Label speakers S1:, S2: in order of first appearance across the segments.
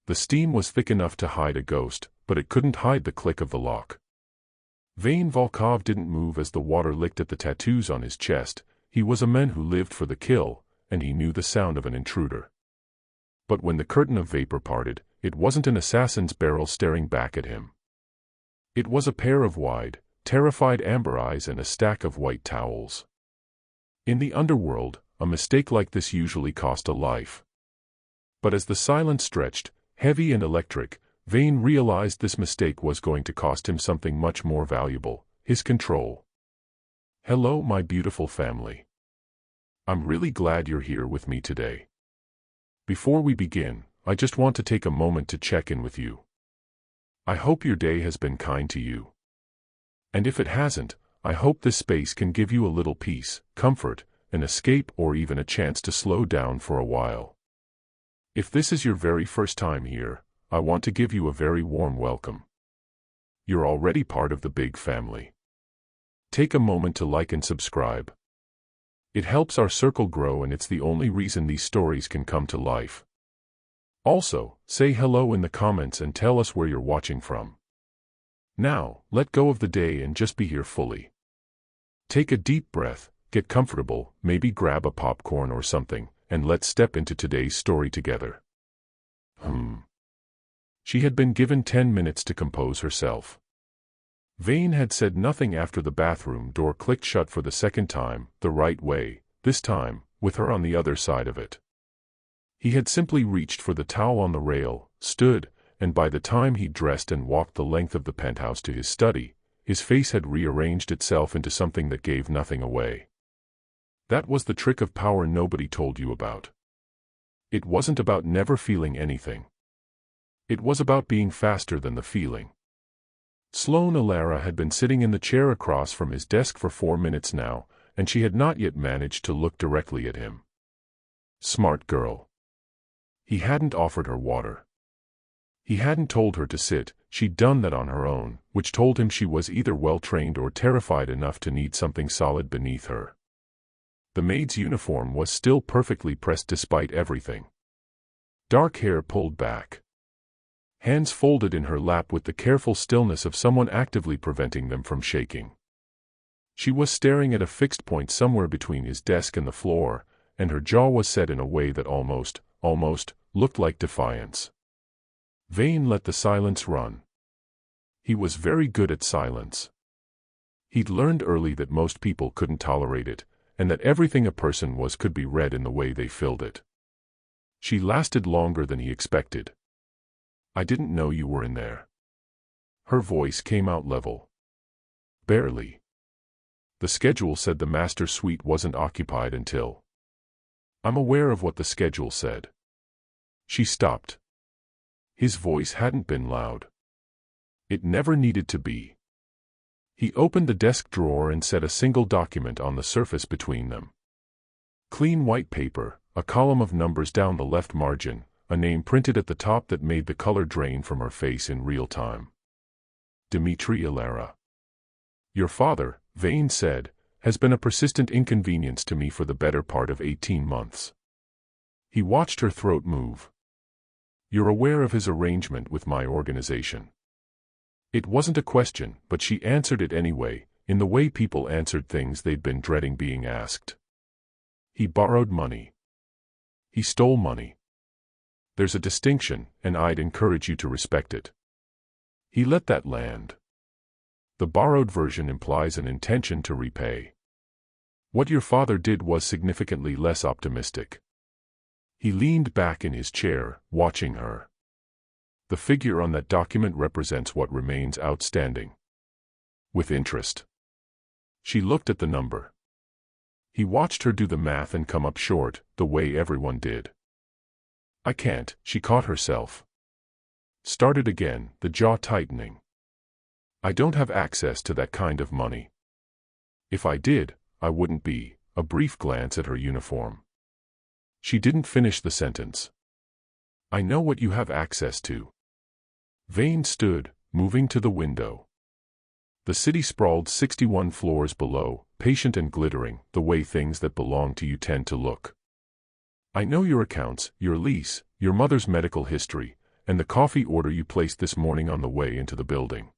S1: The steam was thick enough to hide a ghost, but it couldn't hide the click of the lock. Vane Volkov didn't move as the water licked at the tattoos on his chest. He was a man who lived for the kill, and he knew the sound of an intruder. But when the curtain of vapor parted, it wasn't an assassin's barrel staring back at him. It was a pair of wide, terrified amber eyes and a stack of white towels. In the underworld, a mistake like this usually cost a life. But as the silence stretched, heavy and electric, Vane realized this mistake was going to cost him something much more valuable: his control. Hello, my beautiful family. I'm really glad you're here with me today. Before we begin, I just want to take a moment to check in with you. I hope your day has been kind to you. And if it hasn't, I hope this space can give you a little peace, comfort, an escape, or even a chance to slow down for a while. If this is your very first time here, I want to give you a very warm welcome. You're already part of the big family. Take a moment to like and subscribe. It helps our circle grow, and it's the only reason these stories can come to life. Also, say hello in the comments and tell us where you're watching from. Now, let go of the day and just be here fully. Take a deep breath, get comfortable, maybe grab a popcorn or something, and let's step into today's story together. She had been given 10 minutes to compose herself. Vane had said nothing after the bathroom door clicked shut for the second time, the right way, this time, with her on the other side of it. He had simply reached for the towel on the rail, stood, and by the time he dressed and walked the length of the penthouse to his study, his face had rearranged itself into something that gave nothing away. That was the trick of power nobody told you about. It wasn't about never feeling anything. It was about being faster than the feeling. Sloane Alara had been sitting in the chair across from his desk for 4 minutes now, and she had not yet managed to look directly at him. Smart girl. He hadn't offered her water. He hadn't told her to sit, she'd done that on her own, which told him she was either well-trained or terrified enough to need something solid beneath her. The maid's uniform was still perfectly pressed despite everything. Dark hair pulled back. Hands folded in her lap with the careful stillness of someone actively preventing them from shaking. She was staring at a fixed point somewhere between his desk and the floor, and her jaw was set in a way that almost looked like defiance. Vane let the silence run. He was very good at silence. He'd learned early that most people couldn't tolerate it, and that everything a person was could be read in the way they filled it. She lasted longer than he expected. I didn't know you were in there. Her voice came out level. Barely. The schedule said the master suite wasn't occupied until. I'm aware of what the schedule said. She stopped. His voice hadn't been loud. It never needed to be. He opened the desk drawer and set a single document on the surface between them. Clean white paper, a column of numbers down the left margin, a name printed at the top that made the color drain from her face in real time. Dimitri Alara. Your father, Vane said, has been a persistent inconvenience to me for the better part of 18 months. He watched her throat move. You're aware of his arrangement with my organization. It wasn't a question, but she answered it anyway, in the way people answered things they'd been dreading being asked. He borrowed money. He stole money. There's a distinction, and I'd encourage you to respect it. He let that land. The borrowed version implies an intention to repay. What your father did was significantly less optimistic. He leaned back in his chair, watching her. The figure on that document represents what remains outstanding. With interest. She looked at the number. He watched her do the math and come up short, the way everyone did. I can't, she caught herself. Started again, the jaw tightening. I don't have access to that kind of money. If I did, I wouldn't be. A brief glance at her uniform. She didn't finish the sentence. I know what you have access to. Vane stood, moving to the window. The city sprawled 61 floors below, patient and glittering, the way things that belong to you tend to look. I know your accounts, your lease, your mother's medical history, and the coffee order you placed this morning on the way into the building.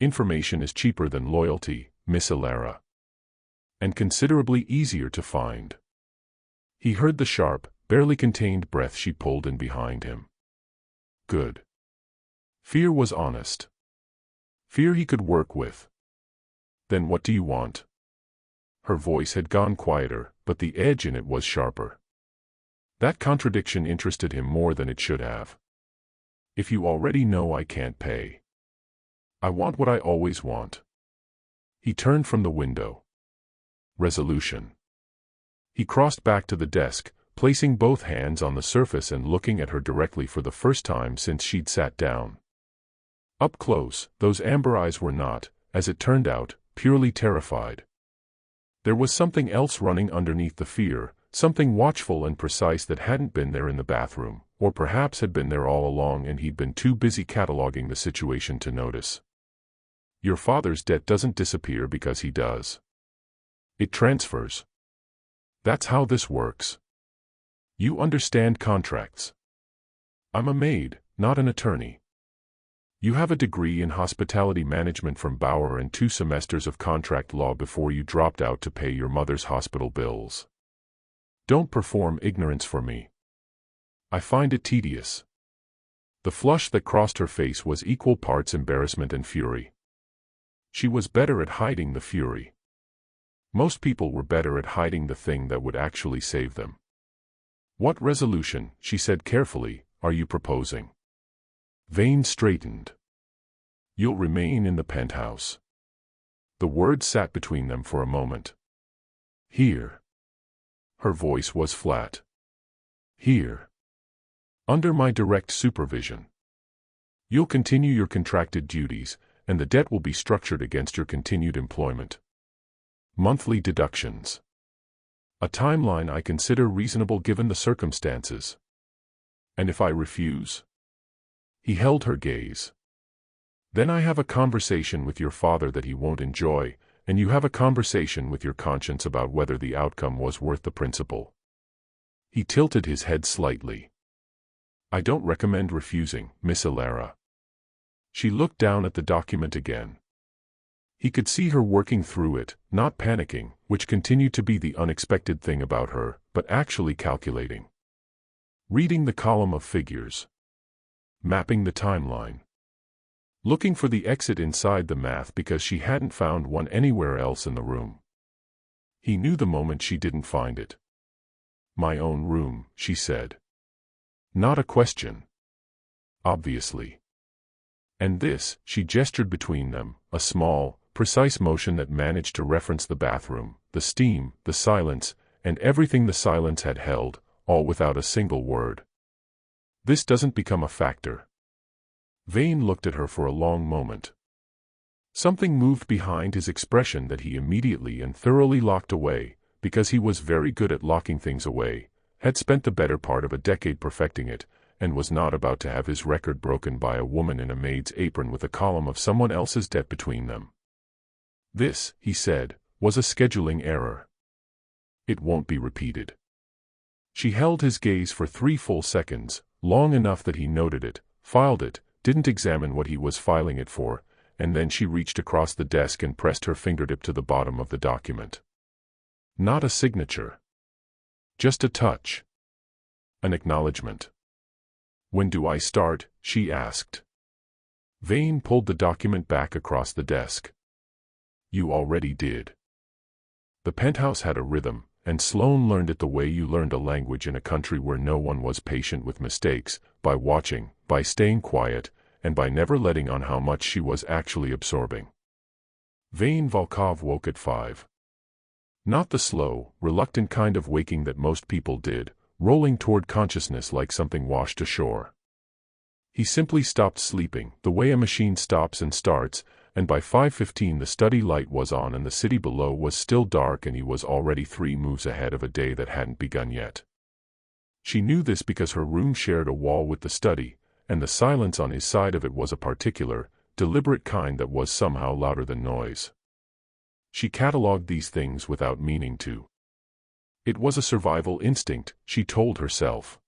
S1: Information is cheaper than loyalty, Miss Alara. And considerably easier to find. He heard the sharp, barely contained breath she pulled in behind him. Good. Fear was honest. Fear he could work with. Then what do you want? Her voice had gone quieter, but the edge in it was sharper. That contradiction interested him more than it should have. If you already know I can't pay. I want what I always want. He turned from the window. Resolution. He crossed back to the desk, placing both hands on the surface and looking at her directly for the first time since she'd sat down. Up close, those amber eyes were not, as it turned out, purely terrified. There was something else running underneath the fear, something watchful and precise that hadn't been there in the bathroom, or perhaps had been there all along and he'd been too busy cataloging the situation to notice. Your father's debt doesn't disappear because he does. It transfers. That's how this works. You understand contracts. I'm a maid, not an attorney. You have a degree in hospitality management from Bauer and 2 semesters of contract law before you dropped out to pay your mother's hospital bills. Don't perform ignorance for me. I find it tedious. The flush that crossed her face was equal parts embarrassment and fury. She was better at hiding the fury. Most people were better at hiding the thing that would actually save them. What resolution, she said carefully, are you proposing? Vane straightened. You'll remain in the penthouse. The words sat between them for a moment. Here. Her voice was flat. Here. Under my direct supervision. You'll continue your contracted duties, and the debt will be structured against your continued employment. Monthly deductions. A timeline I consider reasonable given the circumstances. And if I refuse? He held her gaze. Then I have a conversation with your father that he won't enjoy, and you have a conversation with your conscience about whether the outcome was worth the principle. He tilted his head slightly. I don't recommend refusing, Miss Alara. She looked down at the document again. He could see her working through it, not panicking, which continued to be the unexpected thing about her, but actually calculating. Reading the column of figures. Mapping the timeline. Looking for the exit inside the math because she hadn't found one anywhere else in the room. He knew the moment she didn't find it. My own room, she said. Not a question. Obviously. And this, she gestured between them, a small, precise motion that managed to reference the bathroom, the steam, the silence, and everything the silence had held, all without a single word. This doesn't become a factor. Vane looked at her for a long moment. Something moved behind his expression that he immediately and thoroughly locked away, because he was very good at locking things away, had spent the better part of a decade perfecting it, and was not about to have his record broken by a woman in a maid's apron with a column of someone else's debt between them. This, he said, was a scheduling error. It won't be repeated. She held his gaze for 3 full seconds, long enough that he noted it, filed it, didn't examine what he was filing it for, and then she reached across the desk and pressed her fingertip to the bottom of the document. Not a signature. Just a touch. An acknowledgement. When do I start? She asked. Vane pulled the document back across the desk. You already did. The penthouse had a rhythm, and Sloane learned it the way you learned a language in a country where no one was patient with mistakes, by watching, by staying quiet, and by never letting on how much she was actually absorbing. Vane Volkov woke at 5. Not the slow, reluctant kind of waking that most people did, rolling toward consciousness like something washed ashore. He simply stopped sleeping, the way a machine stops and starts, and by 5:15 the study light was on and the city below was still dark and he was already 3 moves ahead of a day that hadn't begun yet. She knew this because her room shared a wall with the study, and the silence on his side of it was a particular, deliberate kind that was somehow louder than noise. She catalogued these things without meaning to. It was a survival instinct, she told herself.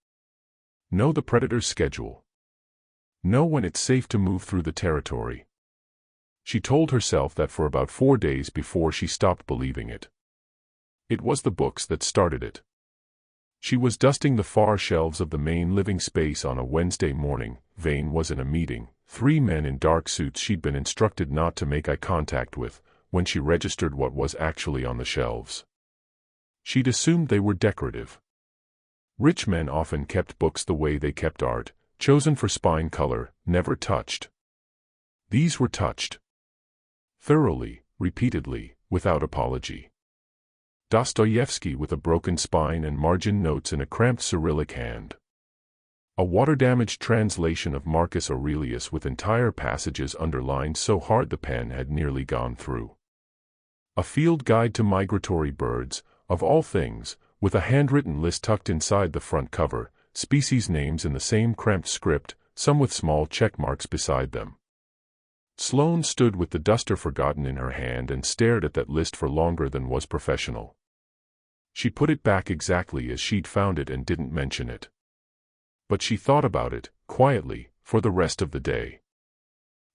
S1: Know the predator's schedule. Know when it's safe to move through the territory. She told herself that for about 4 days before she stopped believing it. It was the books that started it. She was dusting the far shelves of the main living space on a Wednesday morning. Vane was in a meeting, 3 men in dark suits she'd been instructed not to make eye contact with, when she registered what was actually on the shelves. She'd assumed they were decorative. Rich men often kept books the way they kept art, chosen for spine color, never touched. These were touched. Thoroughly, repeatedly, without apology. Dostoevsky with a broken spine and margin notes in a cramped Cyrillic hand. A water-damaged translation of Marcus Aurelius with entire passages underlined so hard the pen had nearly gone through. A field guide to migratory birds, of all things, with a handwritten list tucked inside the front cover, species names in the same cramped script, some with small check marks beside them. Sloane stood with the duster forgotten in her hand and stared at that list for longer than was professional. She put it back exactly as she'd found it and didn't mention it. But she thought about it, quietly, for the rest of the day.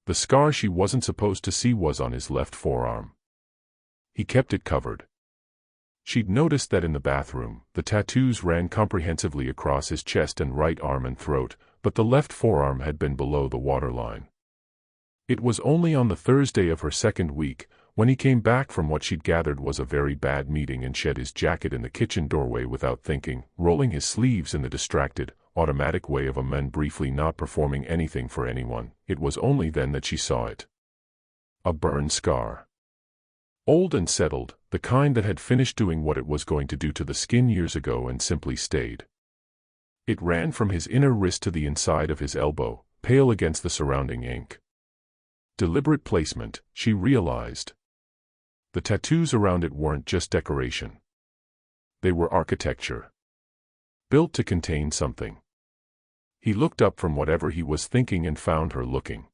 S1: The scar she wasn't supposed to see was on his left forearm. He kept it covered. She'd noticed that in the bathroom, the tattoos ran comprehensively across his chest and right arm and throat, but the left forearm had been below the waterline. It was only on the Thursday of her second week, when he came back from what she'd gathered was a very bad meeting and shed his jacket in the kitchen doorway without thinking, rolling his sleeves in the distracted, automatic way of a man briefly not performing anything for anyone. It was only then that she saw it. A burn scar. Old and settled, the kind that had finished doing what it was going to do to the skin years ago and simply stayed. It ran from his inner wrist to the inside of his elbow, pale against the surrounding ink. Deliberate placement, she realized. The tattoos around it weren't just decoration. They were architecture. Built to contain something. He looked up from whatever he was thinking and found her looking.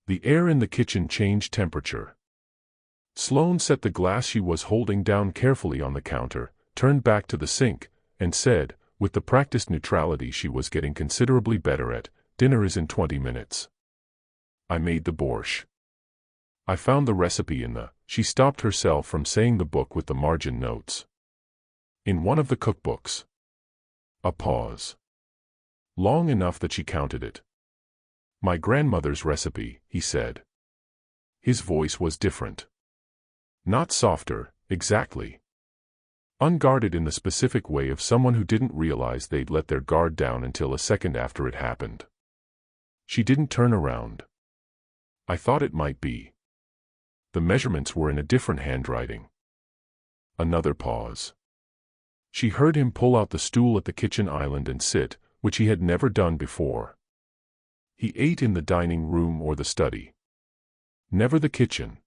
S1: The air in the kitchen changed temperature. Sloane set the glass she was holding down carefully on the counter, turned back to the sink, and said, with the practiced neutrality she was getting considerably better at, "Dinner is in 20 minutes. I made the borscht. I found the recipe in the..." She stopped herself from saying the book with the margin notes. "In one of the cookbooks." A pause. Long enough that she counted it. "My grandmother's recipe," he said. His voice was different. Not softer, exactly. Unguarded in the specific way of someone who didn't realize they'd let their guard down until a second after it happened. She didn't turn around. "I thought it might be." The measurements were in a different handwriting. Another pause. She heard him pull out the stool at the kitchen island and sit, which he had never done before. He ate in the dining room or the study. Never the kitchen.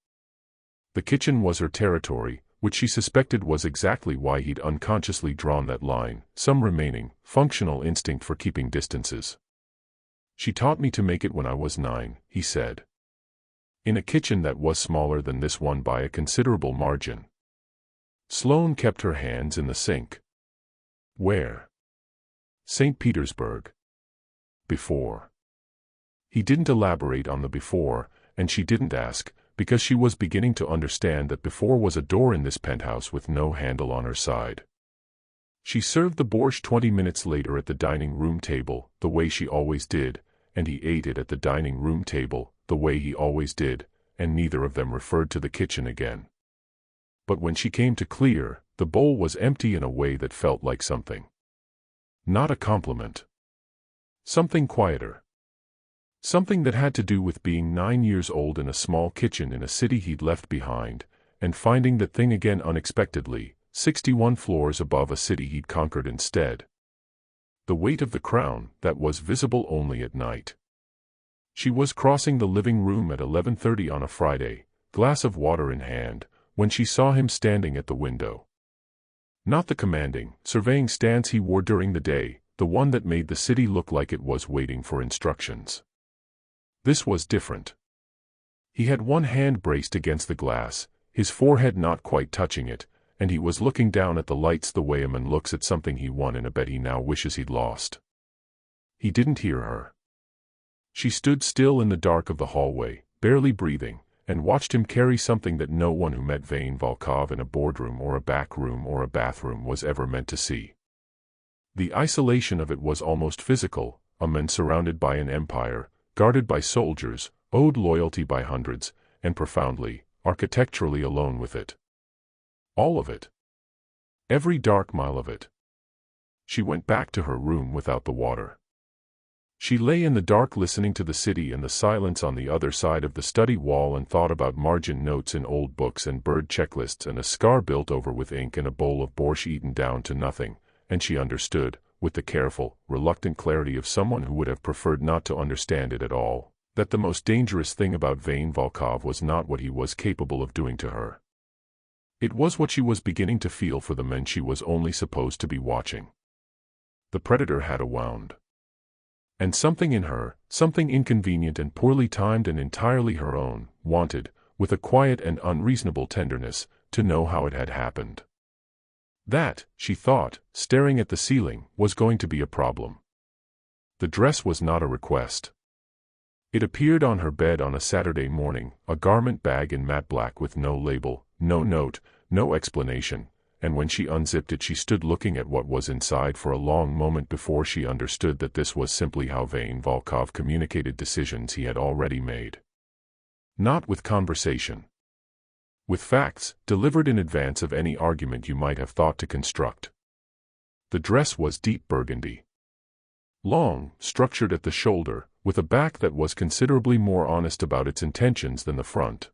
S1: The kitchen was her territory, which she suspected was exactly why he'd unconsciously drawn that line, some remaining, functional instinct for keeping distances. "She taught me to make it when I was 9, he said. In a kitchen that was smaller than this one by a considerable margin. Sloane kept her hands in the sink. "Where?" "St. Petersburg." "Before." He didn't elaborate on the before, and she didn't ask, because she was beginning to understand that before was a door in this penthouse with no handle on her side. She served the borscht 20 minutes later at the dining room table, the way she always did, and he ate it at the dining room table, the way he always did, and neither of them referred to the kitchen again. But when she came to clear, the bowl was empty in a way that felt like something. Not a compliment. Something quieter. Something that had to do with being 9 years old in a small kitchen in a city he'd left behind, and finding that thing again unexpectedly, 61 floors above a city he'd conquered instead. The weight of the crown that was visible only at night. She was crossing the living room at 11:30 on a Friday, glass of water in hand, when she saw him standing at the window. Not the commanding, surveying stance he wore during the day, the one that made the city look like it was waiting for instructions. This was different. He had one hand braced against the glass, his forehead not quite touching it, and he was looking down at the lights the way a man looks at something he won in a bet he now wishes he'd lost. He didn't hear her. She stood still in the dark of the hallway, barely breathing, and watched him carry something that no one who met Vane Volkov in a boardroom or a back room or a bathroom was ever meant to see. The isolation of it was almost physical, a man surrounded by an empire, guarded by soldiers, owed loyalty by hundreds, and profoundly, architecturally alone with it. All of it. Every dark mile of it. She went back to her room without the water. She lay in the dark listening to the city and the silence on the other side of the study wall and thought about margin notes in old books and bird checklists and a scar built over with ink and a bowl of borscht eaten down to nothing, and she understood, with the careful, reluctant clarity of someone who would have preferred not to understand it at all, that the most dangerous thing about Vane Volkov was not what he was capable of doing to her. It was what she was beginning to feel for the men she was only supposed to be watching. The predator had a wound. And something in her, something inconvenient and poorly timed and entirely her own, wanted, with a quiet and unreasonable tenderness, to know how it had happened. That, she thought, staring at the ceiling, was going to be a problem. The dress was not a request. It appeared on her bed on a Saturday morning, a garment bag in matte black with no label, no note, no explanation, and when she unzipped it she stood looking at what was inside for a long moment before she understood that this was simply how Vane Volkov communicated decisions he had already made. Not with conversation. With facts, delivered in advance of any argument you might have thought to construct. The dress was deep burgundy. Long, structured at the shoulder, with a back that was considerably more honest about its intentions than the front.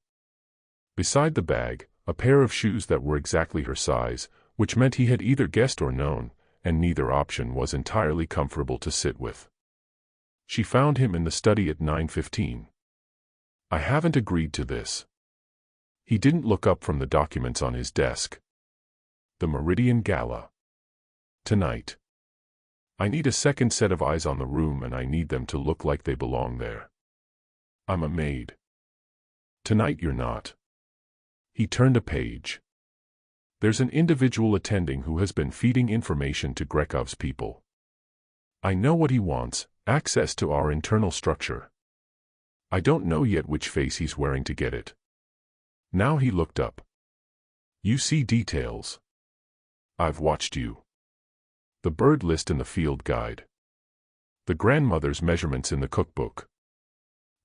S1: Beside the bag, a pair of shoes that were exactly her size, which meant he had either guessed or known, and neither option was entirely comfortable to sit with. She found him in the study at 9:15. "I haven't agreed to this." He didn't look up from the documents on his desk. "The Meridian Gala. Tonight. I need a second set of eyes on the room and I need them to look like they belong there. I'm a maid. Tonight you're not." He turned a page. "There's an individual attending who has been feeding information to Grekov's people. I know what he wants, access to our internal structure. I don't know yet which face he's wearing to get it." Now he looked up. "You see details. I've watched you. The bird list in the field guide. The grandmother's measurements in the cookbook.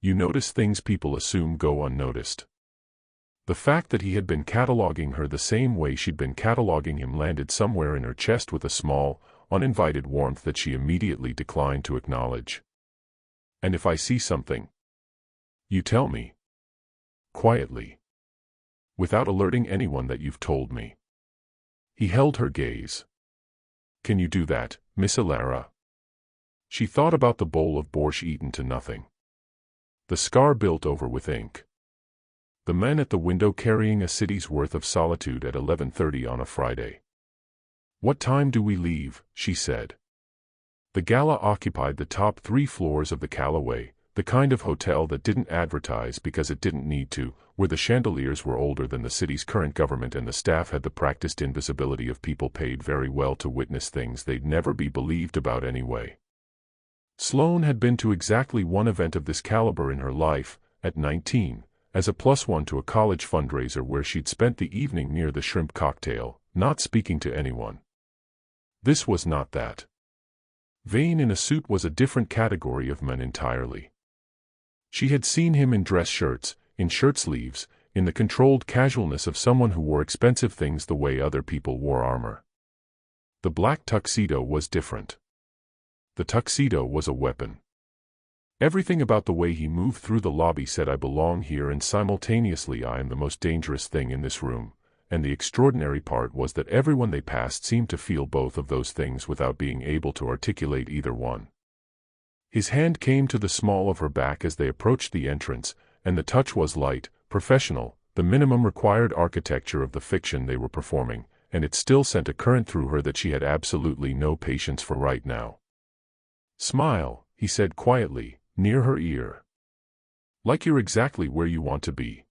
S1: You notice things people assume go unnoticed. The fact that he had been cataloging her the same way she'd been cataloging him landed somewhere in her chest with a small, uninvited warmth that she immediately declined to acknowledge. And if I see something, you tell me. Quietly. Without alerting anyone that you've told me." He held her gaze. "Can you do that, Miss Alara?" She thought about the bowl of borscht eaten to nothing. The scar built over with ink. The men at the window carrying a city's worth of solitude at 11:30 on a Friday. "What time do we leave?" she said. The gala occupied the top 3 floors of the Callaway, the kind of hotel that didn't advertise because it didn't need to, where the chandeliers were older than the city's current government and the staff had the practiced invisibility of people paid very well to witness things they'd never be believed about anyway. Sloane had been to exactly one event of this caliber in her life, at 19, as a +1 to a college fundraiser where she'd spent the evening near the shrimp cocktail, not speaking to anyone. This was not that. Vane in a suit was a different category of men entirely. She had seen him in dress shirts, in shirt sleeves, in the controlled casualness of someone who wore expensive things the way other people wore armor. The black tuxedo was different. The tuxedo was a weapon. Everything about the way he moved through the lobby said I belong here and simultaneously I am the most dangerous thing in this room, and the extraordinary part was that everyone they passed seemed to feel both of those things without being able to articulate either one. His hand came to the small of her back as they approached the entrance, and the touch was light, professional, the minimum required architecture of the fiction they were performing, and it still sent a current through her that she had absolutely no patience for right now. "Smile," he said quietly, near her ear. "Like you're exactly where you want to be."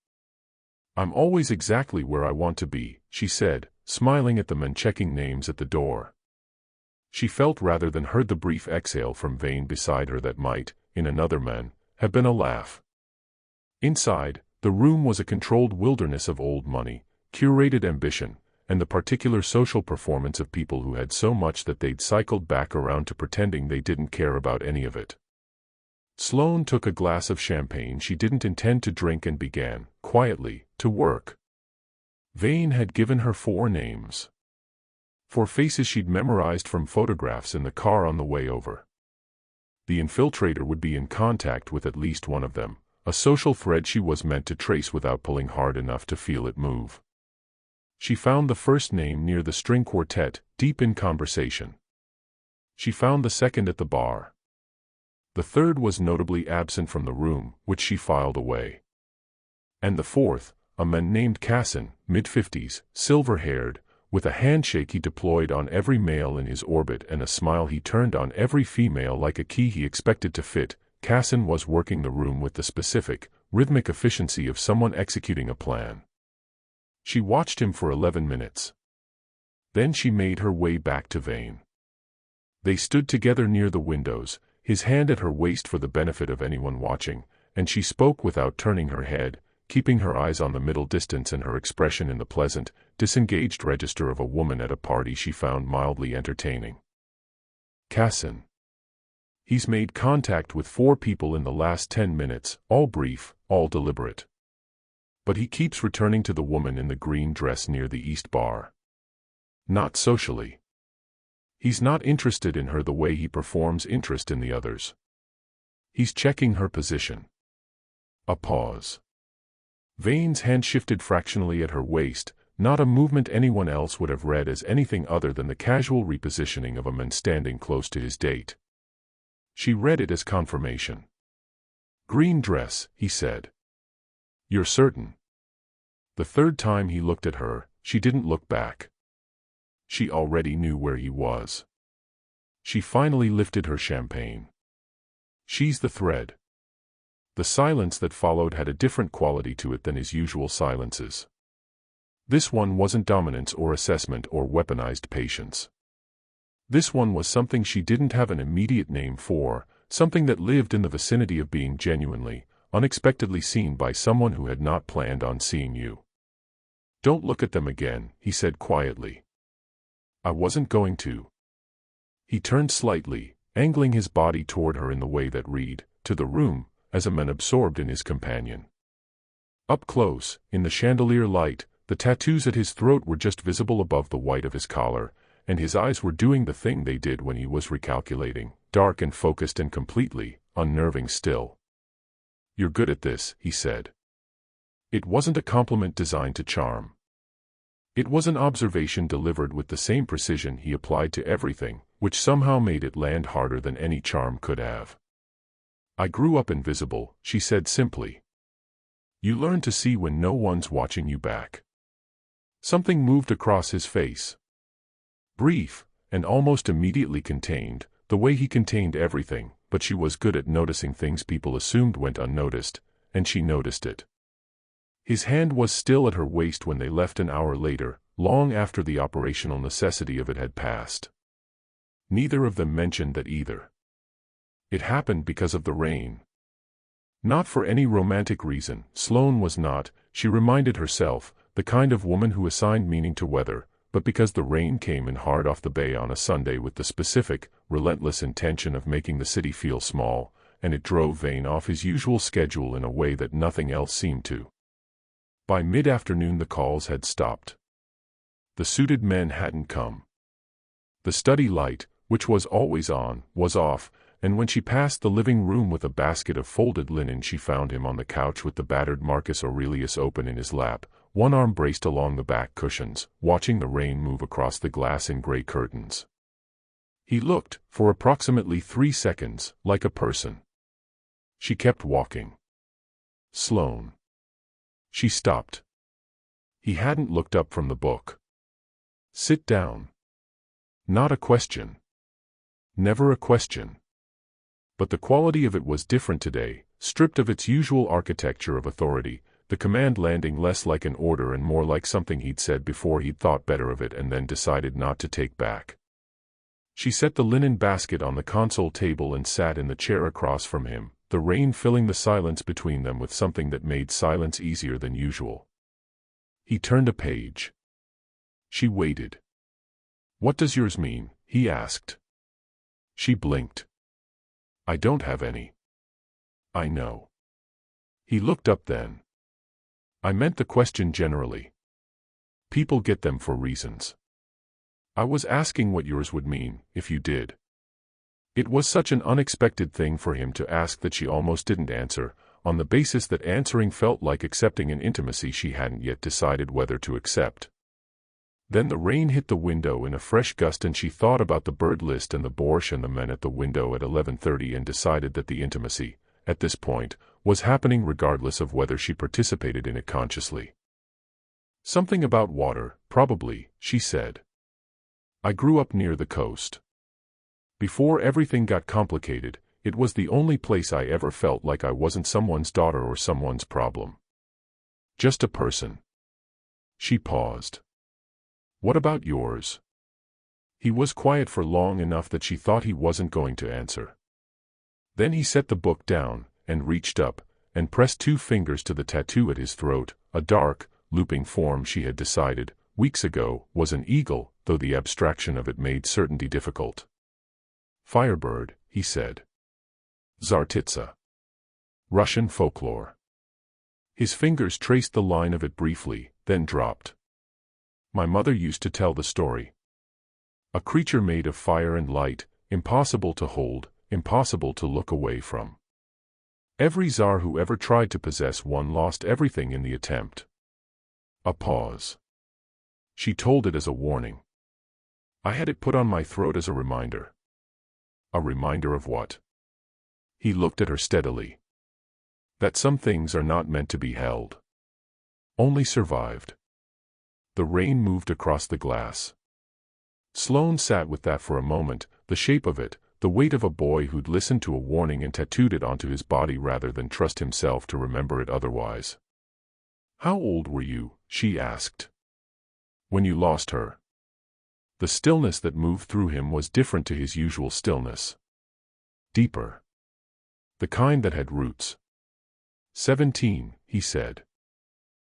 S1: "I'm always exactly where I want to be," she said, smiling at the men checking names at the door. She felt rather than heard the brief exhale from Vane beside her that might, in another man, have been a laugh. Inside, the room was a controlled wilderness of old money, curated ambition, and the particular social performance of people who had so much that they'd cycled back around to pretending they didn't care about any of it. Sloane took a glass of champagne she didn't intend to drink and began, quietly, to work. Vane had given her 4 names. 4 faces she'd memorized from photographs in the car on the way over. The infiltrator would be in contact with at least one of them, a social thread she was meant to trace without pulling hard enough to feel it move. She found the first name near the string quartet, deep in conversation. She found the second at the bar. The third was notably absent from the room, which she filed away. And the fourth, a man named Casson, mid-50s, silver-haired, with a handshake he deployed on every male in his orbit and a smile he turned on every female like a key he expected to fit. Casson was working the room with the specific, rhythmic efficiency of someone executing a plan. She watched him for 11 minutes. Then she made her way back to Vane. They stood together near the windows, his hand at her waist for the benefit of anyone watching, and she spoke without turning her head, keeping her eyes on the middle distance and her expression in the pleasant, disengaged register of a woman at a party she found mildly entertaining. Casson. He's made contact with 4 people in the last 10 minutes, all brief, all deliberate. But he keeps returning to the woman in the green dress near the East Bar. Not socially. He's not interested in her the way he performs interest in the others. He's checking her position. A pause. Vane's hand shifted fractionally at her waist, not a movement anyone else would have read as anything other than the casual repositioning of a man standing close to his date. She read it as confirmation. Green dress, he said. You're certain? The third time he looked at her, she didn't look back. She already knew where he was. She finally lifted her champagne. She's the thread. The silence that followed had a different quality to it than his usual silences. This one wasn't dominance or assessment or weaponized patience. This one was something she didn't have an immediate name for, something that lived in the vicinity of being genuinely, unexpectedly seen by someone who had not planned on seeing you. Don't look at them again, he said quietly. I wasn't going to. He turned slightly, angling his body toward her in the way that read, to the room, as a man absorbed in his companion. Up close, in the chandelier light, the tattoos at his throat were just visible above the white of his collar, and his eyes were doing the thing they did when he was recalculating, dark and focused and completely, unnerving still. You're good at this, he said. It wasn't a compliment designed to charm. It was an observation delivered with the same precision he applied to everything, which somehow made it land harder than any charm could have. I grew up invisible, she said simply. You learn to see when no one's watching you back. Something moved across his face. Brief, and almost immediately contained, the way he contained everything, but she was good at noticing things people assumed went unnoticed, and she noticed it. His hand was still at her waist when they left an hour later, long after the operational necessity of it had passed. Neither of them mentioned that either. It happened because of the rain. Not for any romantic reason, Sloane was not, she reminded herself, the kind of woman who assigned meaning to weather, but because the rain came in hard off the bay on a Sunday with the specific, relentless intention of making the city feel small, and it drove Vane off his usual schedule in a way that nothing else seemed to. By mid-afternoon the calls had stopped. The suited men hadn't come. The study light, which was always on, was off, and when she passed the living room with a basket of folded linen she found him on the couch with the battered Marcus Aurelius open in his lap, one arm braced along the back cushions, watching the rain move across the glass in gray curtains. He looked, for approximately 3 seconds, like a person. She kept walking. Sloane. She stopped. He hadn't looked up from the book. Sit down. Not a question. Never a question. But the quality of it was different today, stripped of its usual architecture of authority, the command landing less like an order and more like something he'd said before he'd thought better of it and then decided not to take back. She set the linen basket on the console table and sat in the chair across from him, the rain filling the silence between them with something that made silence easier than usual. He turned a page. She waited. "What does yours mean?" he asked. She blinked. "I don't have any." "I know." He looked up then. "I meant the question generally. People get them for reasons. I was asking what yours would mean, if you did." It was such an unexpected thing for him to ask that she almost didn't answer, on the basis that answering felt like accepting an intimacy she hadn't yet decided whether to accept. Then the rain hit the window in a fresh gust and she thought about the bird list and the borscht and the men at the window at 11:30 and decided that the intimacy, at this point, was happening regardless of whether she participated in it consciously. "Something about water, probably," she said. "I grew up near the coast. Before everything got complicated, it was the only place I ever felt like I wasn't someone's daughter or someone's problem. Just a person." She paused. "What about yours?" He was quiet for long enough that she thought he wasn't going to answer. Then he set the book down, and reached up, and pressed 2 fingers to the tattoo at his throat, a dark, looping form she had decided, weeks ago, was an eagle, though the abstraction of it made certainty difficult. "Firebird," he said. "Zartitsa. Russian folklore." His fingers traced the line of it briefly, then dropped. "My mother used to tell the story. A creature made of fire and light, impossible to hold, impossible to look away from. Every czar who ever tried to possess one lost everything in the attempt." A pause. "She told it as a warning. I had it put on my throat as a reminder." "A reminder of what?" He looked at her steadily. "That some things are not meant to be held. Only survived." The rain moved across the glass. Sloane sat with that for a moment, the shape of it, the weight of a boy who'd listened to a warning and tattooed it onto his body rather than trust himself to remember it otherwise. "How old were you?" she asked. "When you lost her?" The stillness that moved through him was different to his usual stillness. Deeper. The kind that had roots. 17, he said.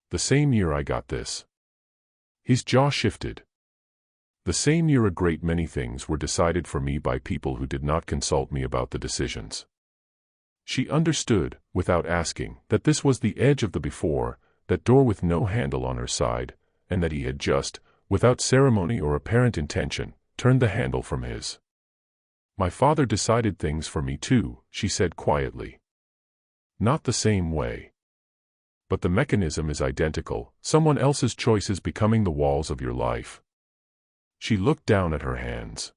S1: "The same year I got this." His jaw shifted. "The same year a great many things were decided for me by people who did not consult me about the decisions." She understood, without asking, that this was the edge of the before, that door with no handle on her side, and that he had just, without ceremony or apparent intention, turned the handle from his. "My father decided things for me too," she said quietly. "Not the same way. But the mechanism is identical, someone else's choices becoming the walls of your life." She looked down at her hands.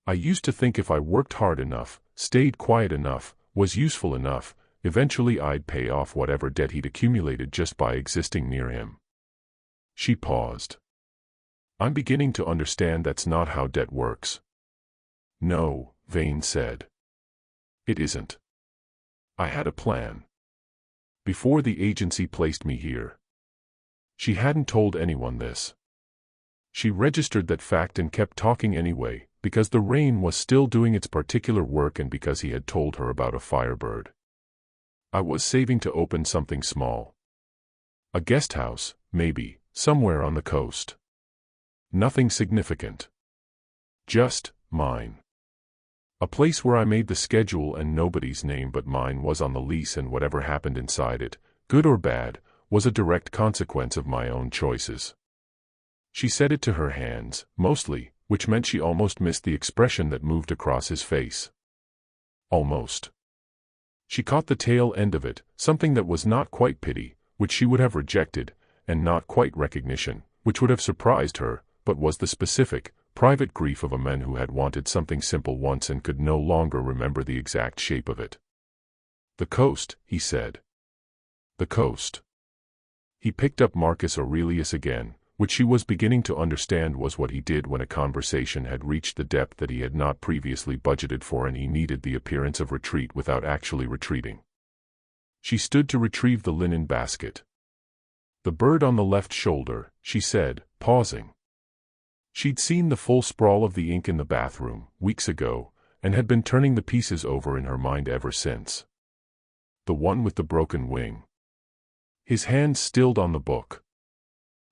S1: "I used to think if I worked hard enough, stayed quiet enough, was useful enough, eventually I'd pay off whatever debt he'd accumulated just by existing near him." She paused. "I'm beginning to understand that's not how debt works." "No," Vane said. "It isn't. I had a plan. Before the agency placed me here." She hadn't told anyone this. She registered that fact and kept talking anyway, because the rain was still doing its particular work and because he had told her about a firebird. "I was saving to open something small. A guest house, maybe, somewhere on the coast. Nothing significant. Just mine. A place where I made the schedule and nobody's name but mine was on the lease, and whatever happened inside it, good or bad, was a direct consequence of my own choices." She said it to her hands, mostly, which meant she almost missed the expression that moved across his face. Almost. She caught the tail end of it, something that was not quite pity, which she would have rejected, and not quite recognition, which would have surprised her, but was the specific, private grief of a man who had wanted something simple once and could no longer remember the exact shape of it. "The coast," he said. "The coast." He picked up Marcus Aurelius again, which she was beginning to understand was what he did when a conversation had reached the depth that he had not previously budgeted for and he needed the appearance of retreat without actually retreating. She stood to retrieve the linen basket. "The bird on the left shoulder," she said, pausing. She'd seen the full sprawl of the ink in the bathroom, weeks ago, and had been turning the pieces over in her mind ever since. The one with the broken wing. His hand stilled on the book.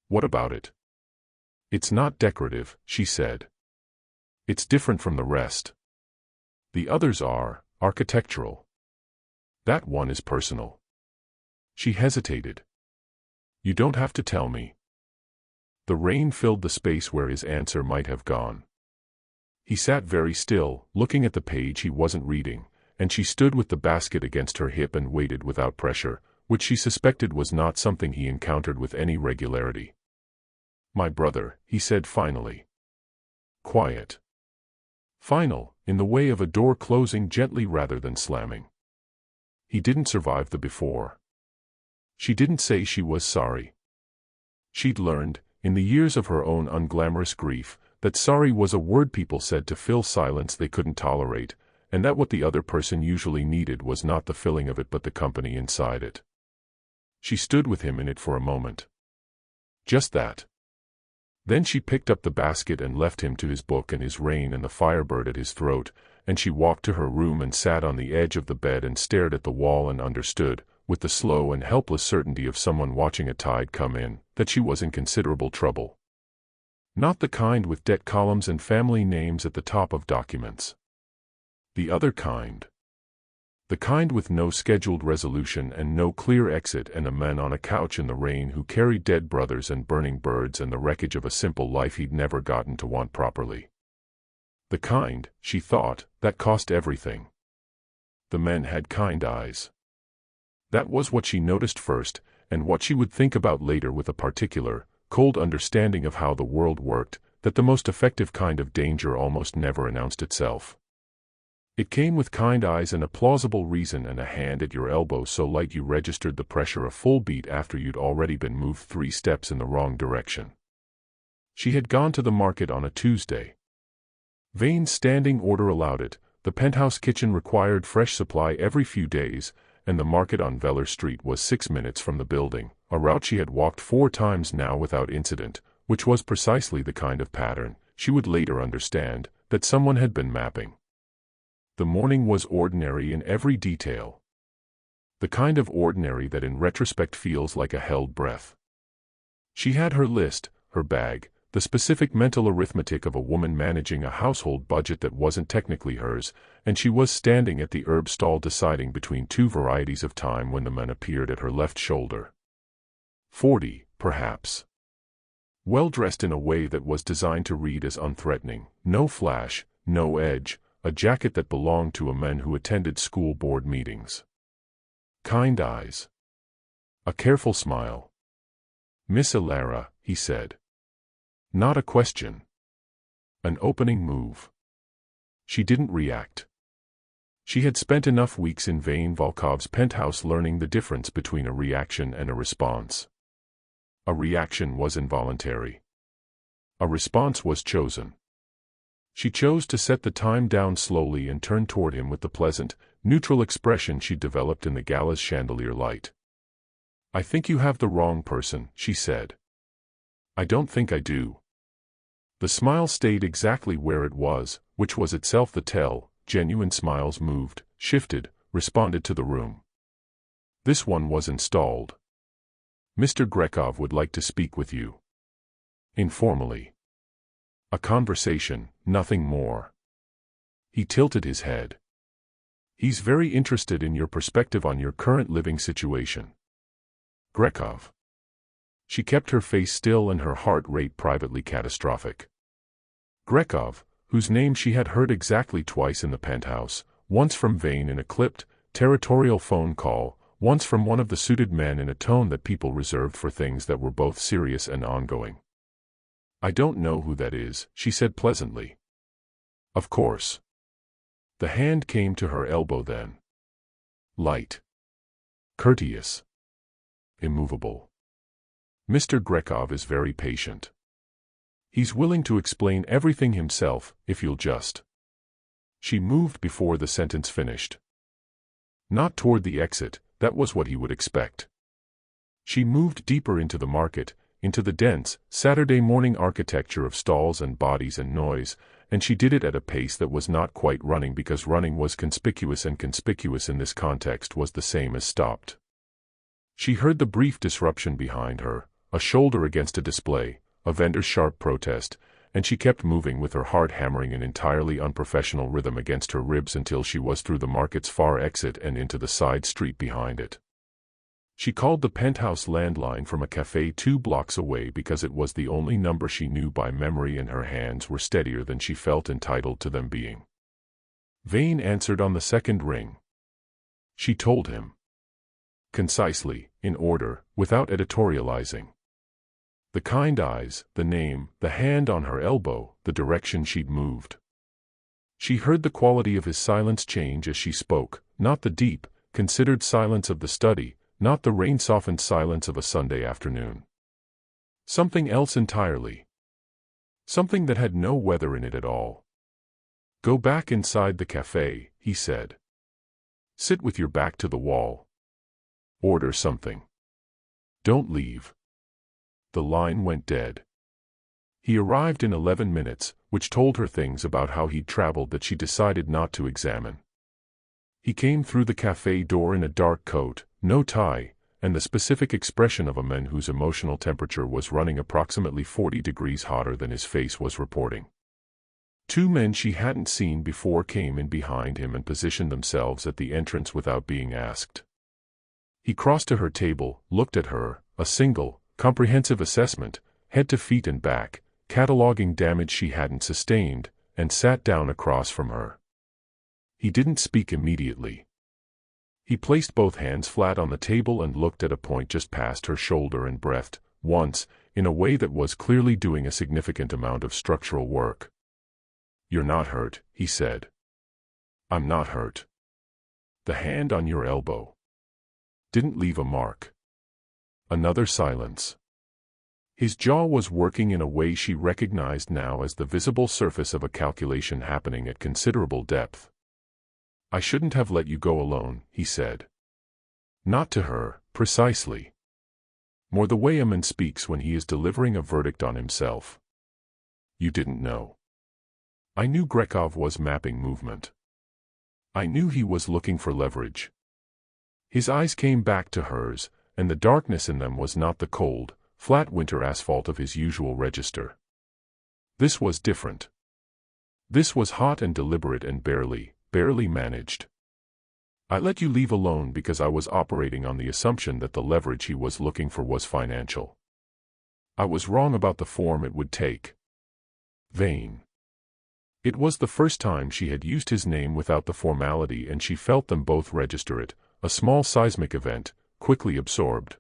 S1: What about it? It's not decorative, she said. It's different from the rest. The others are architectural. That one is personal. She hesitated. You don't have to tell me. The rain filled the space where his answer might have gone. He sat very still, looking at the page he wasn't reading, and she stood with the basket against her hip and waited without pressure, which she suspected was not something he encountered with any regularity. My brother, he said finally. Quiet. Final, in the way of a door closing gently rather than slamming. He didn't survive the before. She didn't say she was sorry. She'd learned, in the years of her own unglamorous grief, that sorry was a word people said to fill silence they couldn't tolerate, and that what the other person usually needed was not the filling of it but the company inside it. She stood with him in it for a moment. Just that. Then she picked up the basket and left him to his book and his rain and the firebird at his throat, and she walked to her room and sat on the edge of the bed and stared at the wall and understood, with the slow and helpless certainty of someone watching a tide come in, that she was in considerable trouble. Not the kind with debt columns and family names at the top of documents. The other kind. The kind with no scheduled resolution and no clear exit and a man on a couch in the rain who carried dead brothers and burning birds and the wreckage of a simple life he'd never gotten to want properly. The kind, she thought, that cost everything. The men had kind eyes. That was what she noticed first, and what she would think about later with a particular, cold understanding of how the world worked, that the most effective kind of danger almost never announced itself. It came with kind eyes and a plausible reason and a hand at your elbow so light you registered the pressure a full beat after you'd already been moved 3 steps in the wrong direction. She had gone to the market on a Tuesday. Vane's standing order allowed it, the penthouse kitchen required fresh supply every few days, and the market on Veller Street was 6 minutes from the building, a route she had walked 4 times now without incident, which was precisely the kind of pattern, she would later understand, that someone had been mapping. The morning was ordinary in every detail. The kind of ordinary that in retrospect feels like a held breath. She had her list, her bag, the specific mental arithmetic of a woman managing a household budget that wasn't technically hers, and she was standing at the herb stall deciding between 2 varieties of thyme when the man appeared at her left shoulder. 40, perhaps. Well dressed in a way that was designed to read as unthreatening, no flash, no edge, a jacket that belonged to a man who attended school board meetings. Kind eyes. A careful smile. Miss Elara, he said. Not a question. An opening move. She didn't react. She had spent enough weeks in Vane Volkov's penthouse learning the difference between a reaction and a response. A reaction was involuntary. A response was chosen. She chose to set the time down slowly and turn toward him with the pleasant, neutral expression she'd developed in the gala's chandelier light. I think you have the wrong person, she said. I don't think I do. The smile stayed exactly where it was, which was itself the tell. Genuine smiles moved, shifted, responded to the room. This one was installed. Mr. Grekov would like to speak with you. Informally. A conversation, nothing more. He tilted his head. He's very interested in your perspective on your current living situation. Grekov. She kept her face still and her heart rate privately catastrophic. Grekov, whose name she had heard exactly twice in the penthouse, once from Vane in a clipped, territorial phone call, once from one of the suited men in a tone that people reserved for things that were both serious and ongoing. I don't know who that is, she said pleasantly. Of course. The hand came to her elbow then. Light. Courteous. Immovable. Mr. Grekov is very patient. He's willing to explain everything himself, if you'll just. She moved before the sentence finished. Not toward the exit, that was what he would expect. She moved deeper into the market, into the dense, Saturday morning architecture of stalls and bodies and noise, and she did it at a pace that was not quite running because running was conspicuous, and conspicuous in this context was the same as stopped. She heard the brief disruption behind her, a shoulder against a display, a vendor's sharp protest, and she kept moving with her heart hammering an entirely unprofessional rhythm against her ribs until she was through the market's far exit and into the side street behind it. She called the penthouse landline from a cafe 2 blocks away because it was the only number she knew by memory, and her hands were steadier than she felt entitled to them being. Vane answered on the second ring. She told him. Concisely, in order, without editorializing. The kind eyes, the name, the hand on her elbow, the direction she'd moved. She heard the quality of his silence change as she spoke, not the deep, considered silence of the study, not the rain-softened silence of a Sunday afternoon. Something else entirely. Something that had no weather in it at all. Go back inside the cafe, he said. Sit with your back to the wall. Order something. Don't leave. The line went dead. He arrived in 11 minutes, which told her things about how he'd traveled that she decided not to examine. He came through the cafe door in a dark coat, no tie, and the specific expression of a man whose emotional temperature was running approximately 40 degrees hotter than his face was reporting. 2 men she hadn't seen before came in behind him and positioned themselves at the entrance without being asked. He crossed to her table, looked at her, a single, comprehensive assessment, head to feet and back, cataloging damage she hadn't sustained, and sat down across from her. He didn't speak immediately. He placed both hands flat on the table and looked at a point just past her shoulder and breathed, once, in a way that was clearly doing a significant amount of structural work. You're not hurt, he said. I'm not hurt. The hand on your elbow didn't leave a mark. Another silence. His jaw was working in a way she recognized now as the visible surface of a calculation happening at considerable depth. I shouldn't have let you go alone, he said. Not to her, precisely. More the way a man speaks when he is delivering a verdict on himself. You didn't know. I knew Grekov was mapping movement. I knew he was looking for leverage. His eyes came back to hers, and the darkness in them was not the cold, flat winter asphalt of his usual register. This was different. This was hot and deliberate and barely managed. I let you leave alone because I was operating on the assumption that the leverage he was looking for was financial. I was wrong about the form it would take. Vane. It was the first time she had used his name without the formality, and she felt them both register it, a small seismic event, quickly absorbed.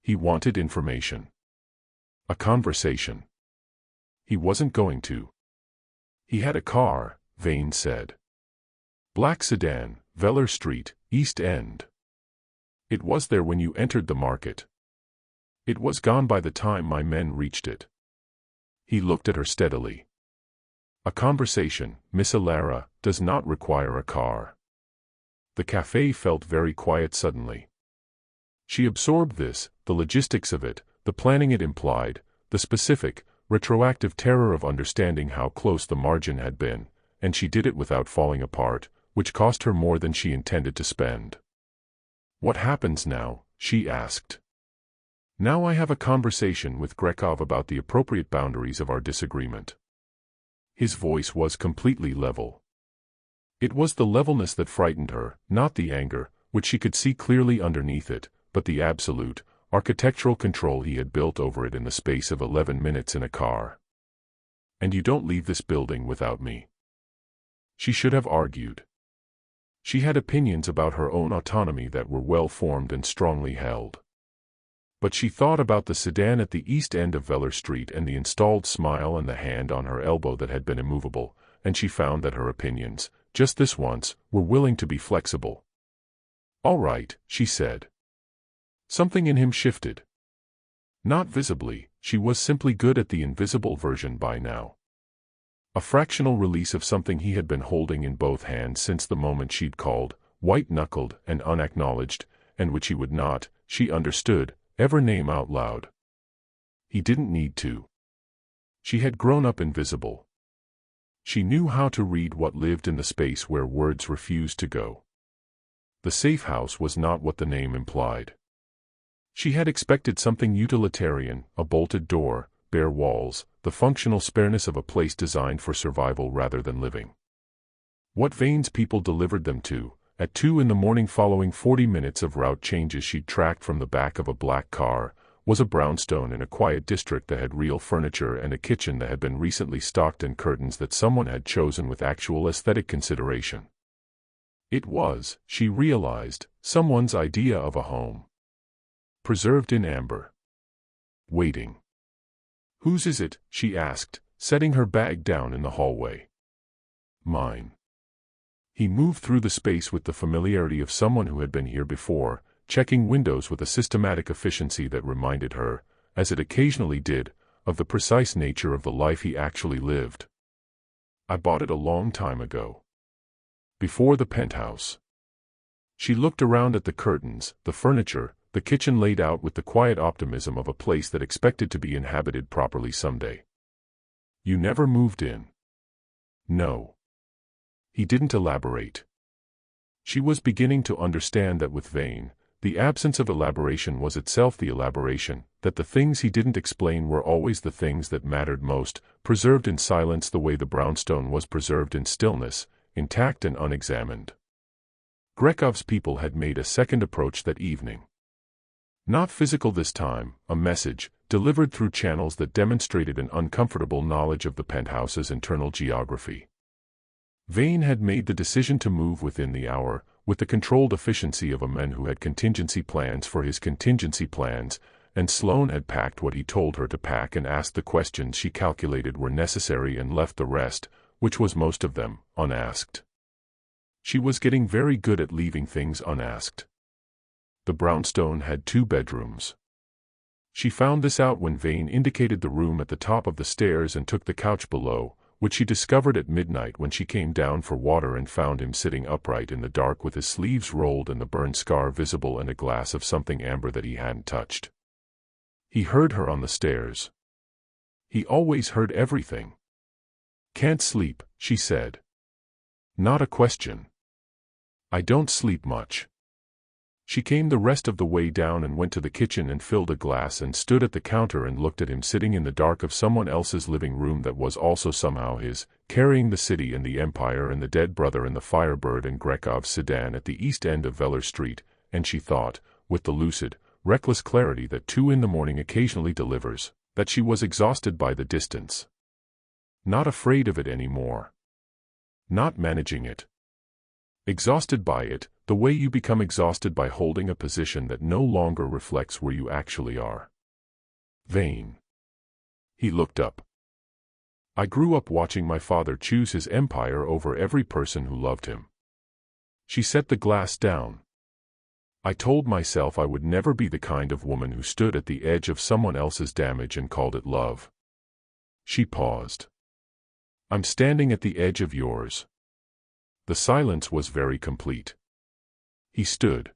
S1: He wanted information. A conversation. He wasn't going to. He had a car, Vane said. Black sedan, Veller Street, East End. It was there when you entered the market. It was gone by the time my men reached it. He looked at her steadily. A conversation, Miss Alara, does not require a car. The cafe felt very quiet suddenly. She absorbed this, the logistics of it, the planning it implied, the specific, retroactive terror of understanding how close the margin had been, and she did it without falling apart, which cost her more than she intended to spend. What happens now? She asked. Now I have a conversation with Grekov about the appropriate boundaries of our disagreement. His voice was completely level. It was the levelness that frightened her, not the anger, which she could see clearly underneath it, but the absolute, architectural control he had built over it in the space of 11 minutes in a car. And you don't leave this building without me. She should have argued. She had opinions about her own autonomy that were well-formed and strongly held. But she thought about the sedan at the east end of Veller Street and the installed smile and the hand on her elbow that had been immovable, and she found that her opinions, just this once, were willing to be flexible. All right, she said. Something in him shifted. Not visibly, she was simply good at the invisible version by now. A fractional release of something he had been holding in both hands since the moment she'd called, white-knuckled and unacknowledged, and which he would not, she understood, ever name out loud. He didn't need to. She had grown up invisible. She knew how to read what lived in the space where words refused to go. The safe house was not what the name implied. She had expected something utilitarian, a bolted door, bare walls, the functional spareness of a place designed for survival rather than living. What Vane's people delivered them to, at 2 a.m. following 40 minutes of route changes she'd tracked from the back of a black car, was a brownstone in a quiet district that had real furniture and a kitchen that had been recently stocked and curtains that someone had chosen with actual aesthetic consideration. It was, she realized, someone's idea of a home. Preserved in amber. Waiting. "Whose is it?" she asked, setting her bag down in the hallway. "Mine." He moved through the space with the familiarity of someone who had been here before, checking windows with a systematic efficiency that reminded her, as it occasionally did, of the precise nature of the life he actually lived. "I bought it a long time ago. Before the penthouse." She looked around at the curtains, the furniture, the kitchen laid out with the quiet optimism of a place that expected to be inhabited properly someday. "You never moved in?" "No." He didn't elaborate. She was beginning to understand that with Vane, the absence of elaboration was itself the elaboration, that the things he didn't explain were always the things that mattered most, preserved in silence the way the brownstone was preserved in stillness, intact and unexamined. Grekov's people had made a second approach that evening. Not physical this time, a message, delivered through channels that demonstrated an uncomfortable knowledge of the penthouse's internal geography. Vane had made the decision to move within the hour, with the controlled efficiency of a man who had contingency plans for his contingency plans, and Sloane had packed what he told her to pack and asked the questions she calculated were necessary and left the rest, which was most of them, unasked. She was getting very good at leaving things unasked. The brownstone had 2 bedrooms. She found this out when Vane indicated the room at the top of the stairs and took the couch below, which she discovered at midnight when she came down for water and found him sitting upright in the dark with his sleeves rolled and the burn scar visible and a glass of something amber that he hadn't touched. He heard her on the stairs. He always heard everything. "Can't sleep," she said. "Not a question. I don't sleep much." She came the rest of the way down and went to the kitchen and filled a glass and stood at the counter and looked at him sitting in the dark of someone else's living room that was also somehow his, carrying the city and the empire and the dead brother and the Firebird and Grekov's sedan at the east end of Veller Street, and she thought, with the lucid, reckless clarity that 2 a.m. occasionally delivers, that she was exhausted by the distance. Not afraid of it anymore. Not managing it. Exhausted by it, the way you become exhausted by holding a position that no longer reflects where you actually are. Vane. He looked up. "I grew up watching my father choose his empire over every person who loved him." She set the glass down. "I told myself I would never be the kind of woman who stood at the edge of someone else's damage and called it love." She paused. "I'm standing at the edge of yours." The silence was very complete. He stood.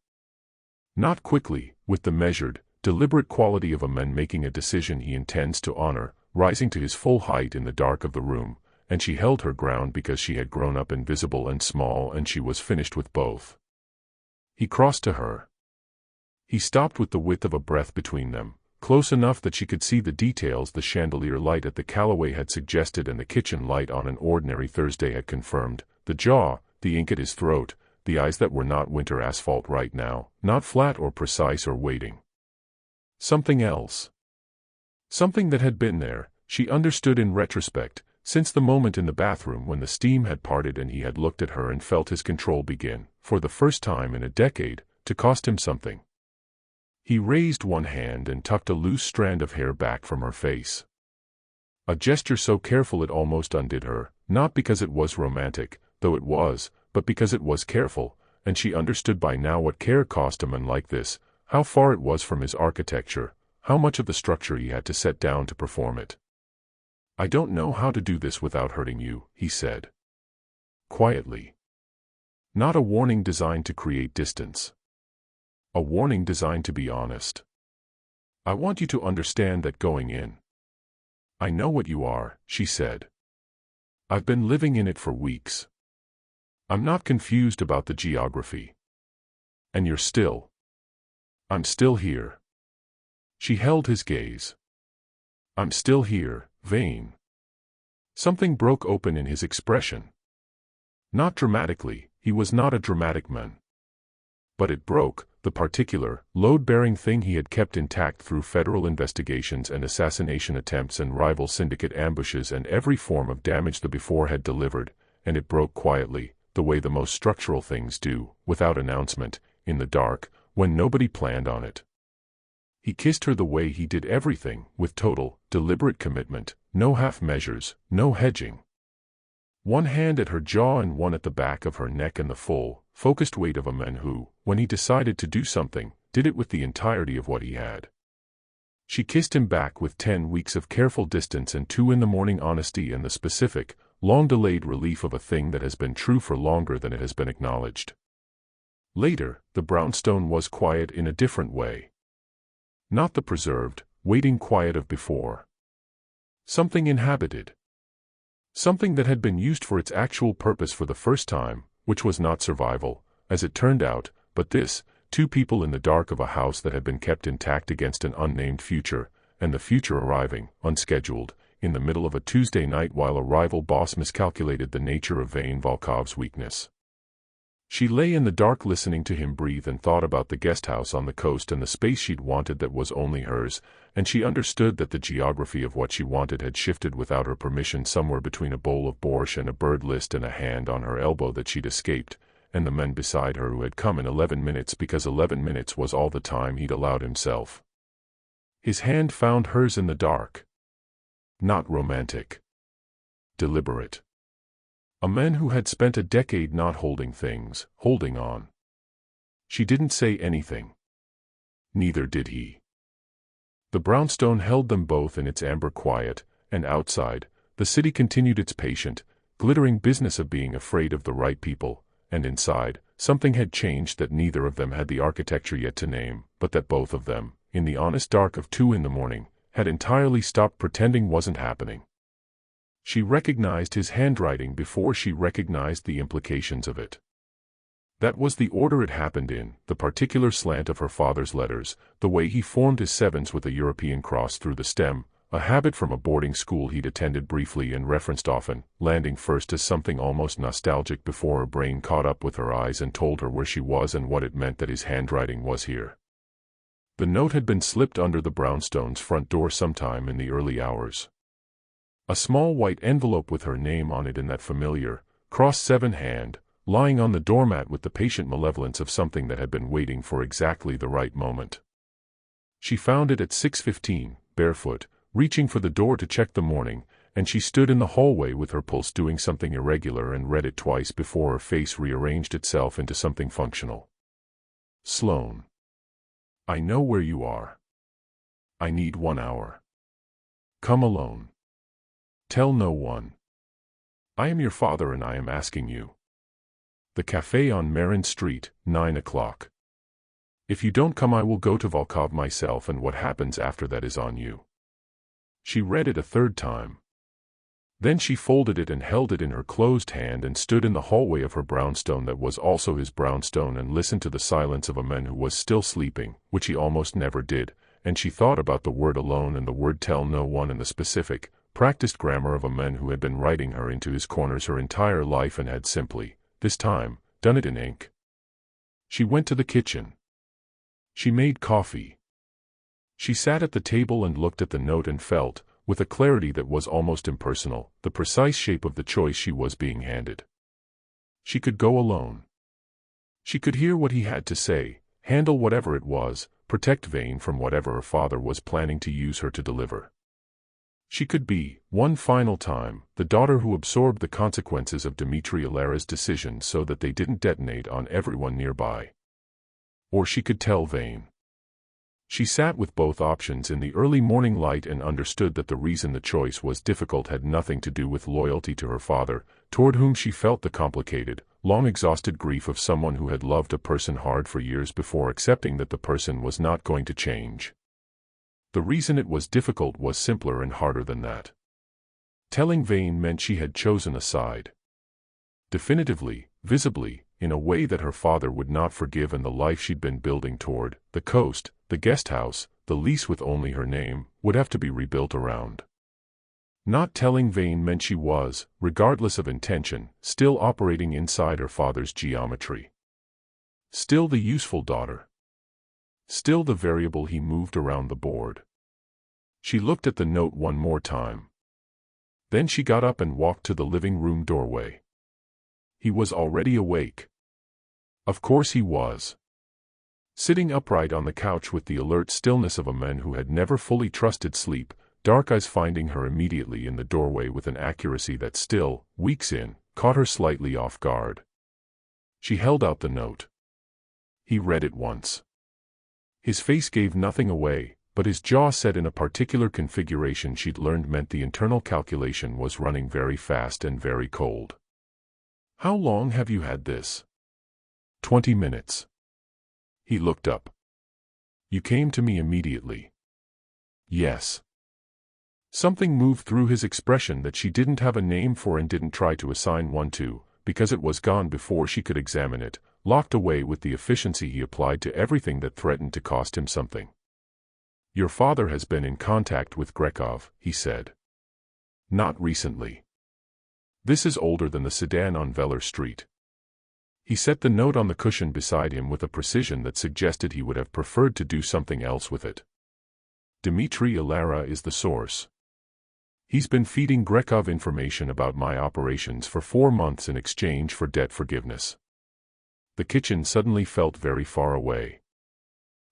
S1: Not quickly, with the measured, deliberate quality of a man making a decision he intends to honor, rising to his full height in the dark of the room, and she held her ground because she had grown up invisible and small and she was finished with both. He crossed to her. He stopped with the width of a breath between them, close enough that she could see the details the chandelier light at the Callaway had suggested and the kitchen light on an ordinary Thursday had confirmed, the jaw, the ink at his throat, the eyes that were not winter asphalt right now, not flat or precise or waiting. Something else. Something that had been there, she understood in retrospect, since the moment in the bathroom when the steam had parted and he had looked at her and felt his control begin, for the first time in a decade, to cost him something. He raised one hand and tucked a loose strand of hair back from her face. A gesture so careful it almost undid her, not because it was romantic, though it was, but because it was careful, and she understood by now what care cost a man like this, how far it was from his architecture, how much of the structure he had to set down to perform it. "I don't know how to do this without hurting you," he said. Quietly. Not a warning designed to create distance. A warning designed to be honest. I want you to understand that going in. I know what you are, she said. I've been living in it for weeks. I'm not confused about the geography. And you're still. I'm still here. She held his gaze. I'm still here, Vane. Something broke open in his expression. Not dramatically, he was not a dramatic man. But it broke, the particular, load-bearing thing he had kept intact through federal investigations and assassination attempts and rival syndicate ambushes and every form of damage the before had delivered, and it broke quietly, the way the most structural things do, without announcement, in the dark, when nobody planned on it. He kissed her the way he did everything, with total, deliberate commitment, no half-measures, no hedging. One hand at her jaw and one at the back of her neck and the full, focused weight of a man who, when he decided to do something, did it with the entirety of what he had. She kissed him back with 10 weeks of careful distance and 2 in the morning honesty and the specific, long-delayed relief of a thing that has been true for longer than it has been acknowledged. Later, the brownstone was quiet in a different way. Not the preserved, waiting quiet of before. Something inhabited. Something that had been used for its actual purpose for the first time, which was not survival, as it turned out, but this, 2 people in the dark of a house that had been kept intact against an unnamed future, and the future arriving, unscheduled, in the middle of a Tuesday night while a rival boss miscalculated the nature of Vane Volkov's weakness. She lay in the dark listening to him breathe and thought about the guesthouse on the coast and the space she'd wanted that was only hers, and she understood that the geography of what she wanted had shifted without her permission somewhere between a bowl of borscht and a bird list and a hand on her elbow that she'd escaped, and the men beside her who had come in 11 minutes because 11 minutes was all the time he'd allowed himself. His hand found hers in the dark. Not romantic. Deliberate. A man who had spent a decade not holding things, holding on. She didn't say anything. Neither did he. The brownstone held them both in its amber quiet, and outside, the city continued its patient, glittering business of being afraid of the right people, and inside, something had changed that neither of them had the architecture yet to name, but that both of them, in the honest dark of 2 in the morning, had entirely stopped pretending wasn't happening. She recognized his handwriting before she recognized the implications of it. That was the order it happened in, the particular slant of her father's letters, the way he formed his 7s with a European cross through the stem, a habit from a boarding school he'd attended briefly and referenced often, landing first as something almost nostalgic before her brain caught up with her eyes and told her where she was and what it meant that his handwriting was here. The note had been slipped under the brownstone's front door sometime in the early hours. A small white envelope with her name on it in that familiar, cross-7 hand, lying on the doormat with the patient malevolence of something that had been waiting for exactly the right moment. She found it at 6:15, barefoot, reaching for the door to check the morning, and she stood in the hallway with her pulse doing something irregular and read it twice before her face rearranged itself into something functional. Sloane. I know where you are. I need 1 hour. Come alone. Tell no one. I am your father and I am asking you. The cafe on Marin Street, 9 o'clock. If you don't come I will go to Volkov myself and what happens after that is on you. She read it a 3rd time. Then she folded it and held it in her closed hand and stood in the hallway of her brownstone that was also his brownstone and listened to the silence of a man who was still sleeping, which he almost never did, and she thought about the word alone and the word tell no one and the specific, practiced grammar of a man who had been writing her into his corners her entire life and had simply, this time, done it in ink. She went to the kitchen. She made coffee. She sat at the table and looked at the note and felt, with a clarity that was almost impersonal, the precise shape of the choice she was being handed. She could go alone. She could hear what he had to say, handle whatever it was, protect Vane from whatever her father was planning to use her to deliver. She could be, one final time, the daughter who absorbed the consequences of Dmitry Alera's decision so that they didn't detonate on everyone nearby. Or she could tell Vane. She sat with both options in the early morning light and understood that the reason the choice was difficult had nothing to do with loyalty to her father, toward whom she felt the complicated, long-exhausted grief of someone who had loved a person hard for years before accepting that the person was not going to change. The reason it was difficult was simpler and harder than that. Telling Vane meant she had chosen a side. Definitively, visibly, in a way that her father would not forgive, and the life she'd been building toward, the coast, the guest house, the lease with only her name, would have to be rebuilt around. Not telling Vane meant she was, regardless of intention, still operating inside her father's geometry. Still the useful daughter. Still the variable he moved around the board. She looked at the note one more time. Then she got up and walked to the living room doorway. He was already awake. Of course he was. Sitting upright on the couch with the alert stillness of a man who had never fully trusted sleep, dark eyes finding her immediately in the doorway with an accuracy that still, weeks in, caught her slightly off guard. She held out the note. He read it once. His face gave nothing away, but his jaw set in a particular configuration she'd learned meant the internal calculation was running very fast and very cold. "How long have you had this?" 20 minutes. He looked up. "You came to me immediately." "Yes." Something moved through his expression that she didn't have a name for and didn't try to assign one to, because it was gone before she could examine it, locked away with the efficiency he applied to everything that threatened to cost him something. "Your father has been in contact with Grekov," he said. "Not recently. This is older than the sedan on Veller Street." He set the note on the cushion beside him with a precision that suggested he would have preferred to do something else with it. "Dmitry Ilara is the source. He's been feeding Grekov information about my operations for 4 months in exchange for debt forgiveness." The kitchen suddenly felt very far away.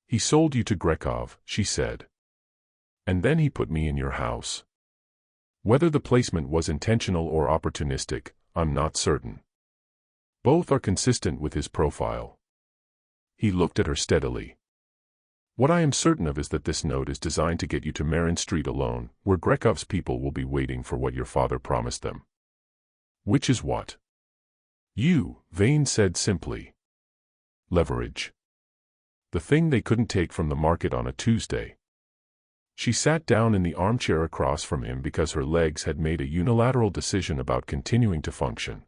S1: "He sold you to Grekov," she said. "And then he put me in your house. Whether the placement was intentional or opportunistic, I'm not certain. Both are consistent with his profile." He looked at her steadily. "What I am certain of is that this note is designed to get you to Marin Street alone, where Grekov's people will be waiting for what your father promised them." "Which is what?" "You," Vane said simply. "Leverage. The thing they couldn't take from the market on a Tuesday." She sat down in the armchair across from him because her legs had made a unilateral decision about continuing to function.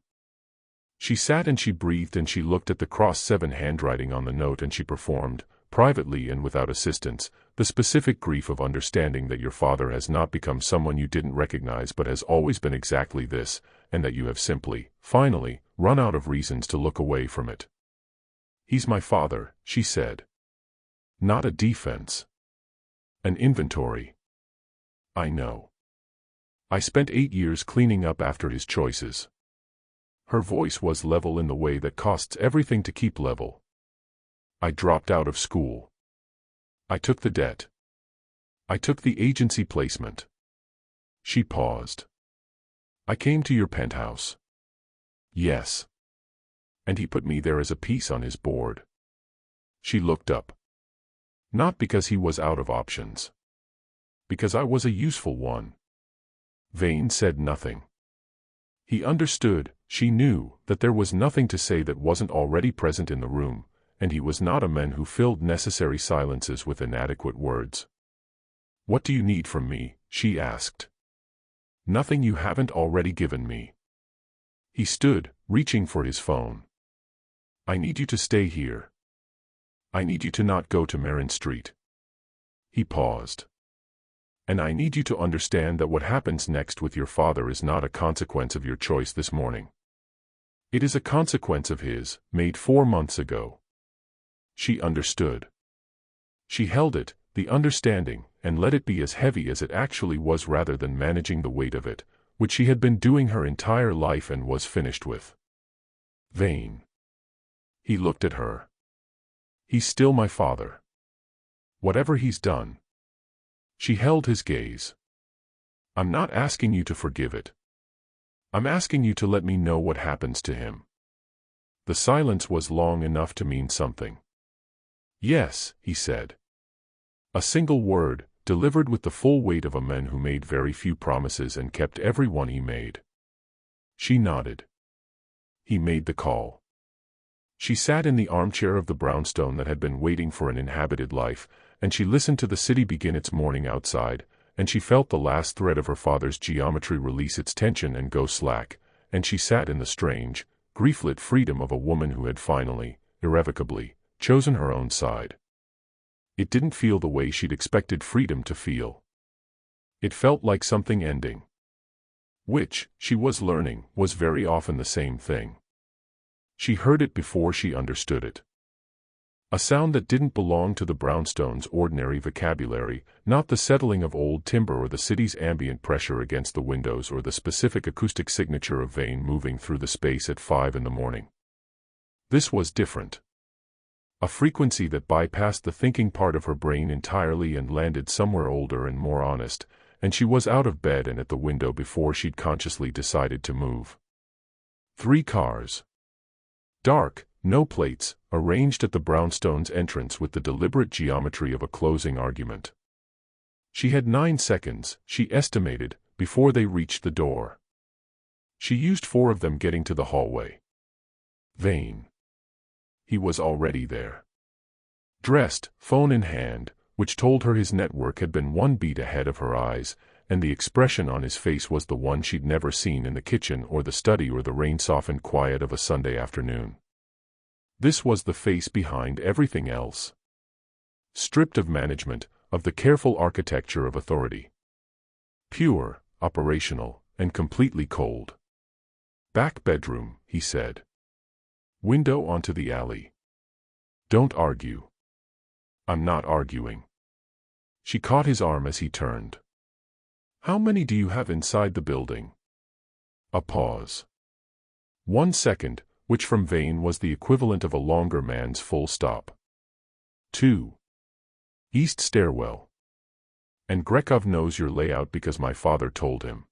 S1: She sat and she breathed and she looked at the cross-7 handwriting on the note and she performed, privately and without assistance, the specific grief of understanding that your father has not become someone you didn't recognize but has always been exactly this, and that you have simply, finally, run out of reasons to look away from it. "He's my father," she said. "Not a defense. An inventory. I know. I spent 8 years cleaning up after his choices." Her voice was level in the way that costs everything to keep level. "I dropped out of school. I took the debt. I took the agency placement." She paused. "I came to your penthouse." "Yes. And he put me there as a piece on his board." She looked up. "Not because he was out of options. Because I was a useful one." Vane said nothing. He understood, she knew, that there was nothing to say that wasn't already present in the room, and he was not a man who filled necessary silences with inadequate words. "What do you need from me?" she asked. "Nothing you haven't already given me." He stood, reaching for his phone. "I need you to stay here. I need you to not go to Marin Street." He paused. "And I need you to understand that what happens next with your father is not a consequence of your choice this morning. It is a consequence of his, made 4 months ago." She understood. She held it, the understanding, and let it be as heavy as it actually was rather than managing the weight of it, which she had been doing her entire life and was finished with. "Vane." He looked at her. "He's still my father. Whatever he's done." She held his gaze. "I'm not asking you to forgive it. I'm asking you to let me know what happens to him." The silence was long enough to mean something. "Yes," he said. A single word, delivered with the full weight of a man who made very few promises and kept every one he made. She nodded. He made the call. She sat in the armchair of the brownstone that had been waiting for an inhabited life, and she listened to the city begin its morning outside, and she felt the last thread of her father's geometry release its tension and go slack, and she sat in the strange, grief-lit freedom of a woman who had finally, irrevocably, chosen her own side. It didn't feel the way she'd expected freedom to feel. It felt like something ending. Which, she was learning, was very often the same thing. She heard it before she understood it. A sound that didn't belong to the brownstone's ordinary vocabulary, not the settling of old timber or the city's ambient pressure against the windows or the specific acoustic signature of Vane moving through the space at 5 in the morning. This was different. A frequency that bypassed the thinking part of her brain entirely and landed somewhere older and more honest, and she was out of bed and at the window before she'd consciously decided to move. 3 cars. Dark, no plates, arranged at the brownstone's entrance with the deliberate geometry of a closing argument. She had 9 seconds, she estimated, before they reached the door. She used 4 of them getting to the hallway. Vane. He was already there. Dressed, phone in hand, which told her his network had been 1 beat ahead of her eyes, and the expression on his face was the one she'd never seen in the kitchen or the study or the rain-softened quiet of a Sunday afternoon. This was the face behind everything else. Stripped of management, of the careful architecture of authority. Pure, operational, and completely cold. Back bedroom, he said. Window onto the alley. Don't argue. I'm not arguing. She caught his arm as he turned. How many do you have inside the building? A pause. 1 second, which from Vane was the equivalent of a longer man's full stop. 2. East stairwell. And Grekov knows your layout because my father told him.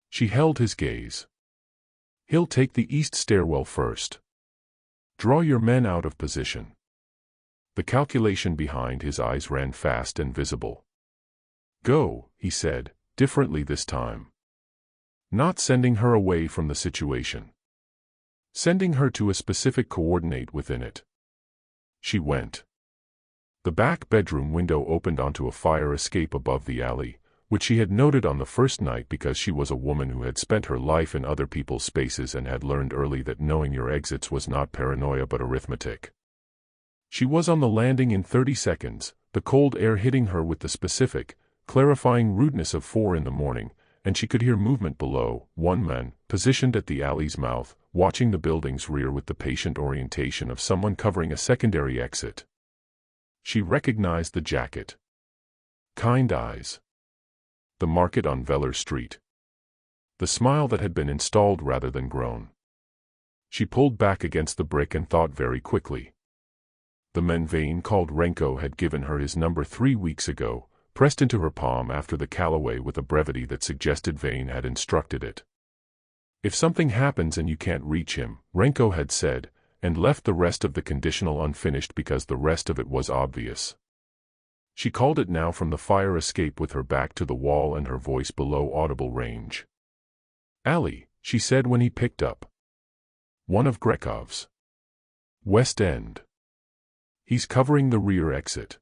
S1: She held his gaze. He'll take the east stairwell first. Draw your men out of position. The calculation behind his eyes ran fast and visible. Go, he said, differently this time. Not sending her away from the situation. Sending her to a specific coordinate within it. She went. The back bedroom window opened onto a fire escape above the alley, which she had noted on the first night because she was a woman who had spent her life in other people's spaces and had learned early that knowing your exits was not paranoia but arithmetic. She was on the landing in 30 seconds, the cold air hitting her with the specific, clarifying rudeness of 4 in the morning, and she could hear movement below, 1 man, positioned at the alley's mouth, watching the building's rear with the patient orientation of someone covering a secondary exit. She recognized the jacket. Kind eyes. The market on Veller Street. The smile that had been installed rather than grown. She pulled back against the brick and thought very quickly. The man Vane called Renko had given her his number 3 weeks ago, pressed into her palm after the Callaway with a brevity that suggested Vane had instructed it. If something happens and you can't reach him, Renko had said, and left the rest of the conditional unfinished because the rest of it was obvious. She called it now from the fire escape with her back to the wall and her voice below audible range. Alley, she said when he picked up. One of Grekov's. West End. He's covering the rear exit.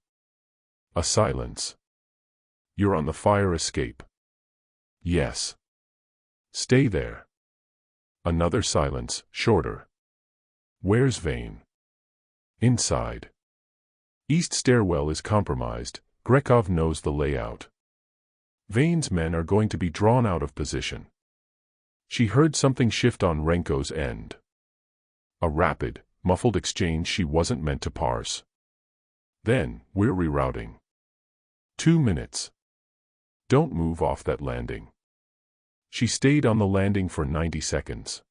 S1: A silence. You're on the fire escape. Yes. Stay there. Another silence, shorter. Where's Vane? Inside. East stairwell is compromised, Grekov knows the layout. Vane's men are going to be drawn out of position. She heard something shift on Renko's end. A rapid, muffled exchange she wasn't meant to parse. Then, we're rerouting. 2 minutes. Don't move off that landing. She stayed on the landing for 90 seconds.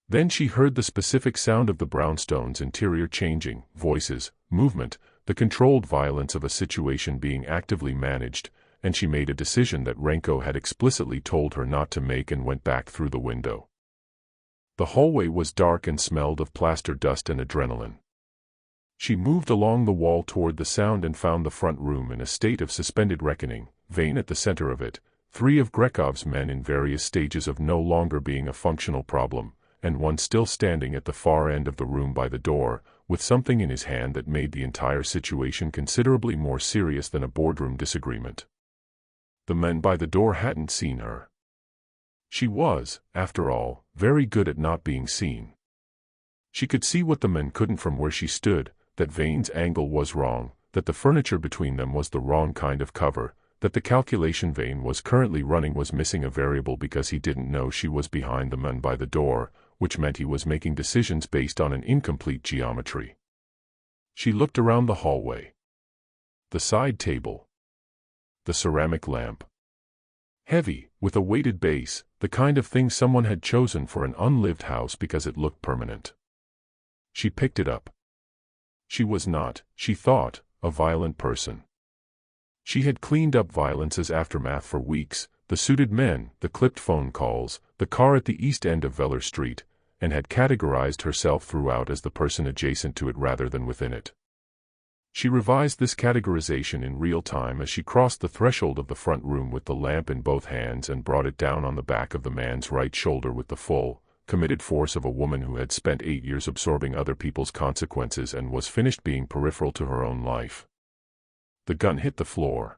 S1: Then she heard the specific sound of the brownstone's interior changing, voices, movement, the controlled violence of a situation being actively managed, and she made a decision that Renko had explicitly told her not to make and went back through the window. The hallway was dark and smelled of plaster dust and adrenaline. She moved along the wall toward the sound and found the front room in a state of suspended reckoning, Vane at the center of it, 3 of Grekov's men in various stages of no longer being a functional problem, and one still standing at the far end of the room by the door, with something in his hand that made the entire situation considerably more serious than a boardroom disagreement. The men by the door hadn't seen her. She was, after all, very good at not being seen. She could see what the men couldn't from where she stood, that Vane's angle was wrong, that the furniture between them was the wrong kind of cover, that the calculation Vane was currently running was missing a variable because he didn't know she was behind the men by the door, which meant he was making decisions based on an incomplete geometry. She looked around the hallway. The side table. The ceramic lamp. Heavy, with a weighted base, the kind of thing someone had chosen for an unlived house because it looked permanent. She picked it up. She was not, she thought, a violent person. She had cleaned up violence's aftermath for weeks, the suited men, the clipped phone calls, the car at the east end of Veller Street, and had categorized herself throughout as the person adjacent to it rather than within it. She revised this categorization in real time as she crossed the threshold of the front room with the lamp in both hands and brought it down on the back of the man's right shoulder with the full, committed force of a woman who had spent 8 years absorbing other people's consequences and was finished being peripheral to her own life. The gun hit the floor.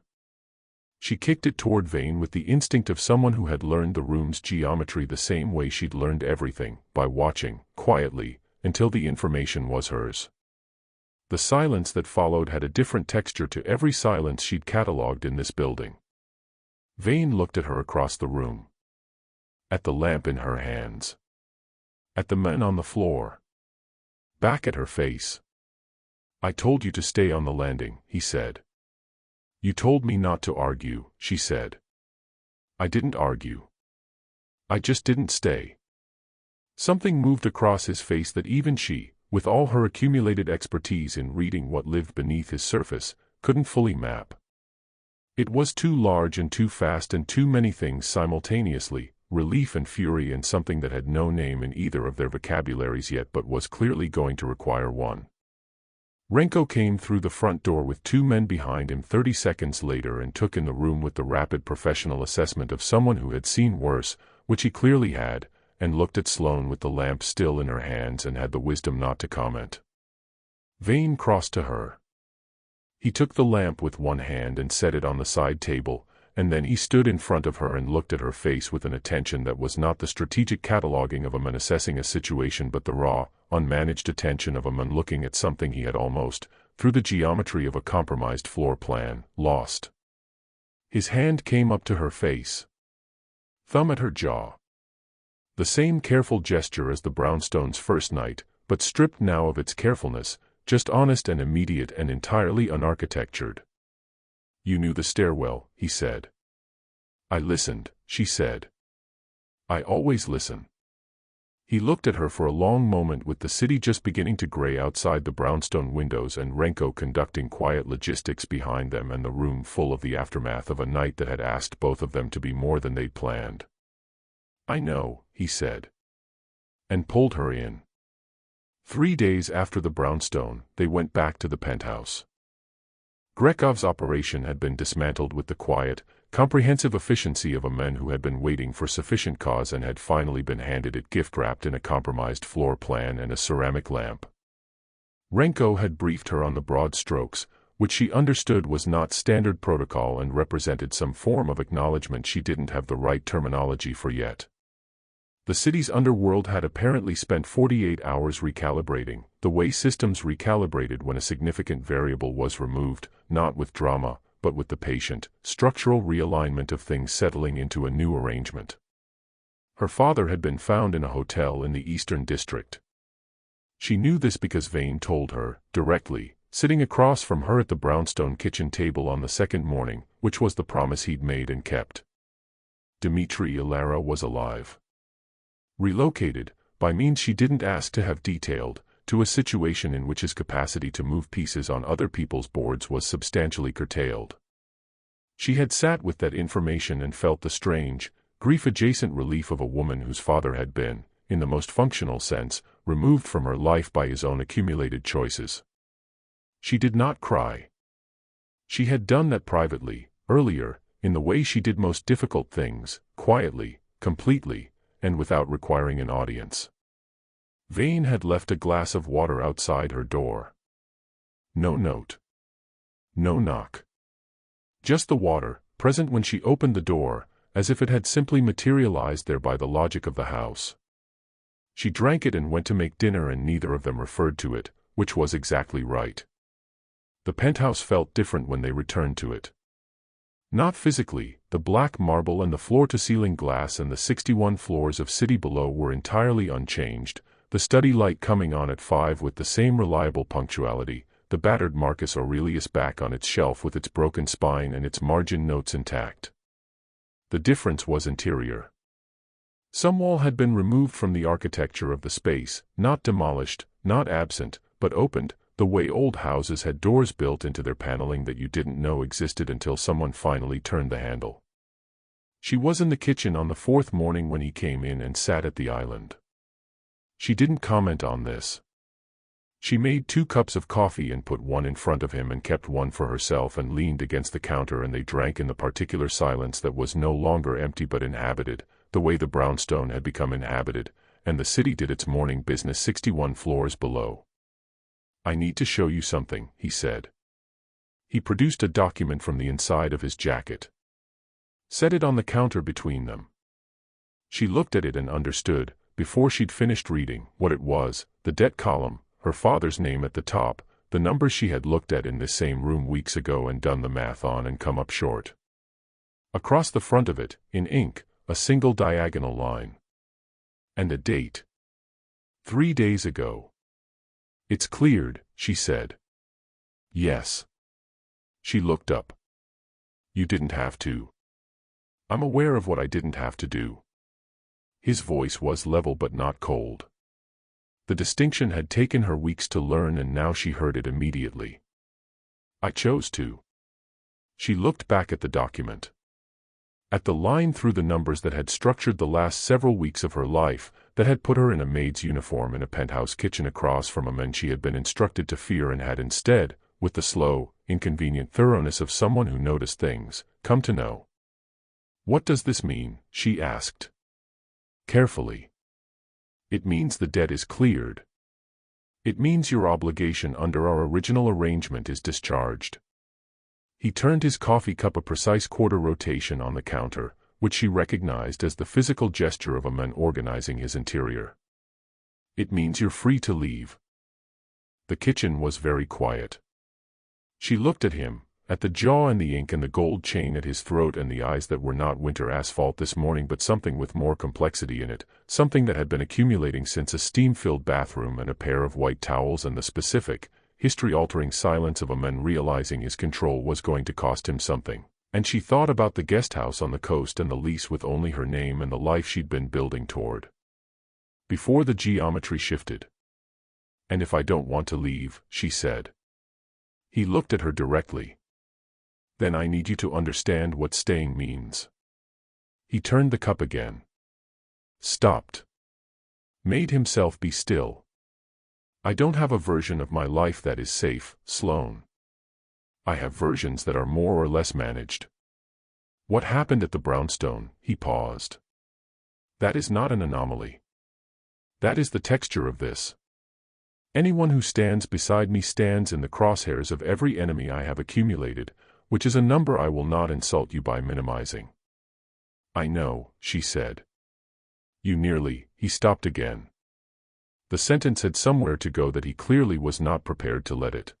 S1: She kicked it toward Vane with the instinct of someone who had learned the room's geometry the same way she'd learned everything, by watching, quietly, until the information was hers. The silence that followed had a different texture to every silence she'd catalogued in this building. Vane looked at her across the room. At the lamp in her hands. At the men on the floor. Back at her face. "I told you to stay on the landing," he said. "You told me not to argue," she said. "I didn't argue. I just didn't stay." Something moved across his face that even she, with all her accumulated expertise in reading what lived beneath his surface, couldn't fully map. It was too large and too fast and too many things simultaneously, relief and fury and something that had no name in either of their vocabularies yet but was clearly going to require one. Renko came through the front door with 2 men behind him 30 seconds later and took in the room with the rapid professional assessment of someone who had seen worse, which he clearly had, and looked at Sloane with the lamp still in her hands and had the wisdom not to comment. Vane crossed to her. He took the lamp with one hand and set it on the side table, and then he stood in front of her and looked at her face with an attention that was not the strategic cataloging of a man assessing a situation but the raw, unmanaged attention of a man looking at something he had almost, through the geometry of a compromised floor plan, lost. His hand came up to her face. Thumb at her jaw. The same careful gesture as the brownstone's first night, but stripped now of its carefulness, just honest and immediate and entirely unarchitectured. "You knew the stairwell," he said. "I listened," she said. "I always listen." He looked at her for a long moment with the city just beginning to gray outside the brownstone windows and Renko conducting quiet logistics behind them and the room full of the aftermath of a night that had asked both of them to be more than they'd planned. "I know," he said. And pulled her in. 3 days after the brownstone, they went back to the penthouse. Grekov's operation had been dismantled with the quiet, comprehensive efficiency of a man who had been waiting for sufficient cause and had finally been handed it gift-wrapped in a compromised floor plan and a ceramic lamp. Renko had briefed her on the broad strokes, which she understood was not standard protocol and represented some form of acknowledgement she didn't have the right terminology for yet. The city's underworld had apparently spent 48 hours recalibrating, the way systems recalibrated when a significant variable was removed, not with drama, but with the patient, structural realignment of things settling into a new arrangement. Her father had been found in a hotel in the Eastern District. She knew this because Vane told her, directly, sitting across from her at the brownstone kitchen table on the second morning, which was the promise he'd made and kept. Dmitry Ilara was alive. Relocated, by means she didn't ask to have detailed, to a situation in which his capacity to move pieces on other people's boards was substantially curtailed. She had sat with that information and felt the strange, grief-adjacent relief of a woman whose father had been, in the most functional sense, removed from her life by his own accumulated choices. She did not cry. She had done that privately, earlier, in the way she did most difficult things, quietly, completely, and without requiring an audience. Vane had left a glass of water outside her door. No note. No knock. Just the water, present when she opened the door, as if it had simply materialized there by the logic of the house. She drank it and went to make dinner, and neither of them referred to it, which was exactly right. The penthouse felt different when they returned to it. Not physically, the black marble and the floor-to-ceiling glass and the 61 floors of city below were entirely unchanged, the study light coming on at 5 with the same reliable punctuality, the battered Marcus Aurelius back on its shelf with its broken spine and its margin notes intact. The difference was interior. Some wall had been removed from the architecture of the space, not demolished, not absent, but opened, the way old houses had doors built into their paneling that you didn't know existed until someone finally turned the handle. She was in the kitchen on the 4th morning when he came in and sat at the island. She didn't comment on this. She made 2 cups of coffee and put one in front of him and kept one for herself and leaned against the counter, and they drank in the particular silence that was no longer empty but inhabited, the way the brownstone had become inhabited, and the city did its morning business 61 floors below. "I need to show you something," he said. He produced a document from the inside of his jacket. Set it on the counter between them. She looked at it and understood, before she'd finished reading, what it was: the debt column, her father's name at the top, the numbers she had looked at in this same room weeks ago and done the math on and come up short. Across the front of it, in ink, a single diagonal line. And a date. 3 days ago. "It's cleared," she said. "Yes." She looked up. "You didn't have to." "I'm aware of what I didn't have to do." His voice was level but not cold. The distinction had taken her weeks to learn, and now she heard it immediately. "I chose to." She looked back at the document. At the line through the numbers that had structured the last several weeks of her life, that had put her in a maid's uniform in a penthouse kitchen across from a man she had been instructed to fear, and had instead, with the slow, inconvenient thoroughness of someone who noticed things, come to know. "What does this mean?" she asked. Carefully. "It means the debt is cleared. It means your obligation under our original arrangement is discharged." He turned his coffee cup a precise quarter rotation on the counter, which she recognized as the physical gesture of a man organizing his interior. "It means you're free to leave." The kitchen was very quiet. She looked at him, at the jaw and the ink and the gold chain at his throat and the eyes that were not winter asphalt this morning but something with more complexity in it, something that had been accumulating since a steam-filled bathroom and a pair of white towels and the specific, history-altering silence of a man realizing his control was going to cost him something. And she thought about the guest house on the coast and the lease with only her name and the life she'd been building toward. Before the geometry shifted. "And if I don't want to leave," she said. He looked at her directly. "Then I need you to understand what staying means." He turned the cup again. Stopped. Made himself be still. "I don't have a version of my life that is safe, Sloane. I have versions that are more or less managed." "What happened at the brownstone?" He paused. "That is not an anomaly. That is the texture of this. Anyone who stands beside me stands in the crosshairs of every enemy I have accumulated, which is a number I will not insult you by minimizing." "I know," she said. "You nearly—" He stopped again. The sentence had somewhere to go that he clearly was not prepared to let it.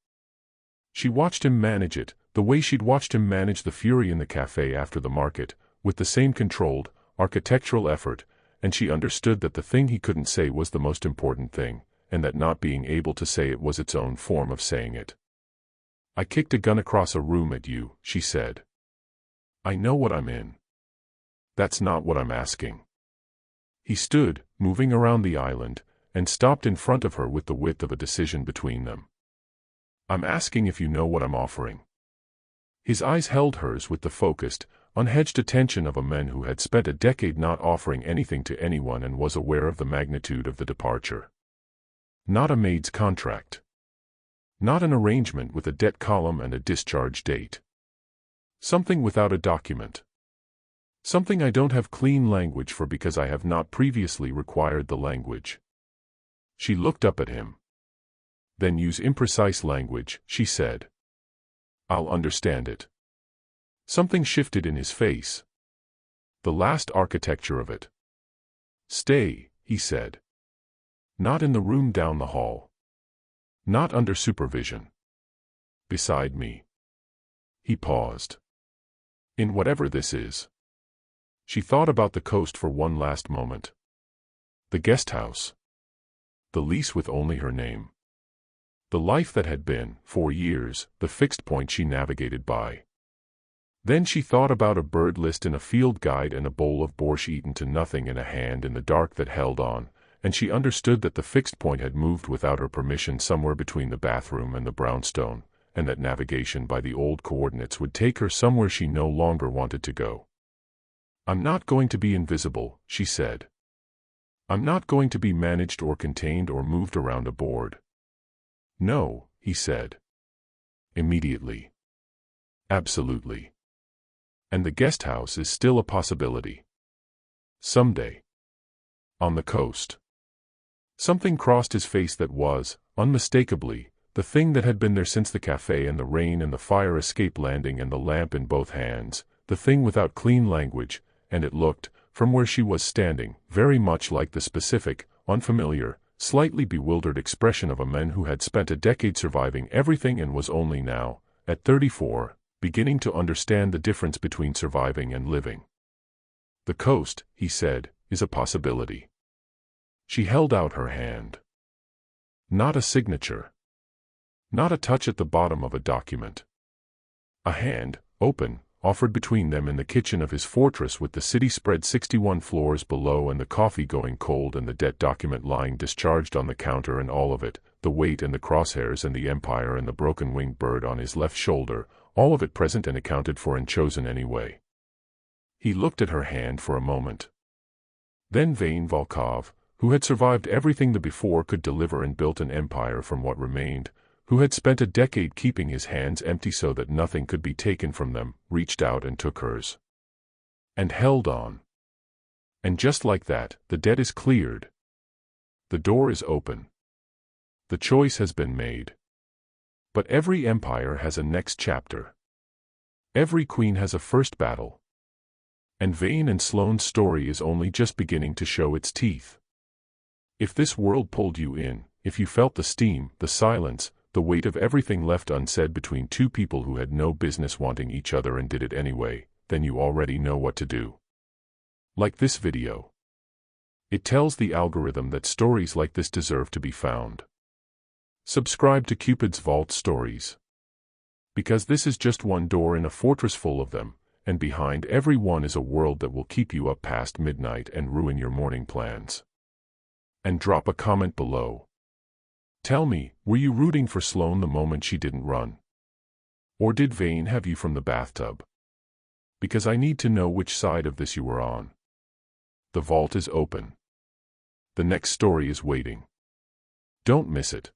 S1: She watched him manage it, the way she'd watched him manage the fury in the cafe after the market, with the same controlled, architectural effort, and she understood that the thing he couldn't say was the most important thing, and that not being able to say it was its own form of saying it. "I kicked a gun across a room at you," she said. "I know what I'm in." "That's not what I'm asking." He stood, moving around the island, and stopped in front of her with the width of a decision between them. "I'm asking if you know what I'm offering." His eyes held hers with the focused, unhedged attention of a man who had spent a decade not offering anything to anyone and was aware of the magnitude of the departure. Not a maid's contract. Not an arrangement with a debt column and a discharge date. Something without a document. Something I don't have clean language for because I have not previously required the language. She looked up at him. Then use imprecise language, she said. I'll understand it. Something shifted in his face. The last architecture of it. Stay, he said. Not in the room down the hall. Not under supervision. Beside me. He paused. In whatever this is. She thought about the coast for one last moment. The guest house. The lease with only her name. The life that had been, for years, the fixed point she navigated by. Then she thought about a bird list in a field guide and a bowl of borscht eaten to nothing in a hand in the dark that held on, and she understood that the fixed point had moved without her permission somewhere between the bathroom and the brownstone, and that navigation by the old coordinates would take her somewhere she no longer wanted to go. I'm not going to be invisible, she said. I'm not going to be managed or contained or moved around a board. No, he said. Immediately. Absolutely. And the guest house is still a possibility. Someday. On the coast. Something crossed his face that was, unmistakably, the thing that had been there since the cafe and the rain and the fire escape landing and the lamp in both hands, the thing without clean language, and it looked, from where she was standing, very much like the specific, unfamiliar, slightly bewildered expression of a man who had spent a decade surviving everything and was only now, at 34, beginning to understand the difference between surviving and living. The coast, he said, is a possibility. She held out her hand. Not a signature. Not a touch at the bottom of a document. A hand, open, offered between them in the kitchen of his fortress with the city spread 61 floors below and the coffee going cold and the debt document lying discharged on the counter and all of it, the weight and the crosshairs and the empire and the broken-winged bird on his left shoulder, all of it present and accounted for and chosen anyway. He looked at her hand for a moment. Then Vane Volkov, who had survived everything the before could deliver and built an empire from what remained, who had spent a decade keeping his hands empty so that nothing could be taken from them, reached out and took hers. And held on. And just like that, the debt is cleared. The door is open. The choice has been made. But every empire has a next chapter. Every queen has a first battle. And Vane and Sloane's story is only just beginning to show its teeth. If this world pulled you in, if you felt the steam, the silence, the weight of everything left unsaid between two people who had no business wanting each other and did it anyway, then you already know what to do. Like this video. It tells the algorithm that stories like this deserve to be found. Subscribe to Cupid's Vault Stories. Because this is just one door in a fortress full of them, and behind every one is a world that will keep you up past midnight and ruin your morning plans. And drop a comment below. Tell me, were you rooting for Sloane the moment she didn't run? Or did Vane have you from the bathtub? Because I need to know which side of this you were on. The vault is open. The next story is waiting. Don't miss it.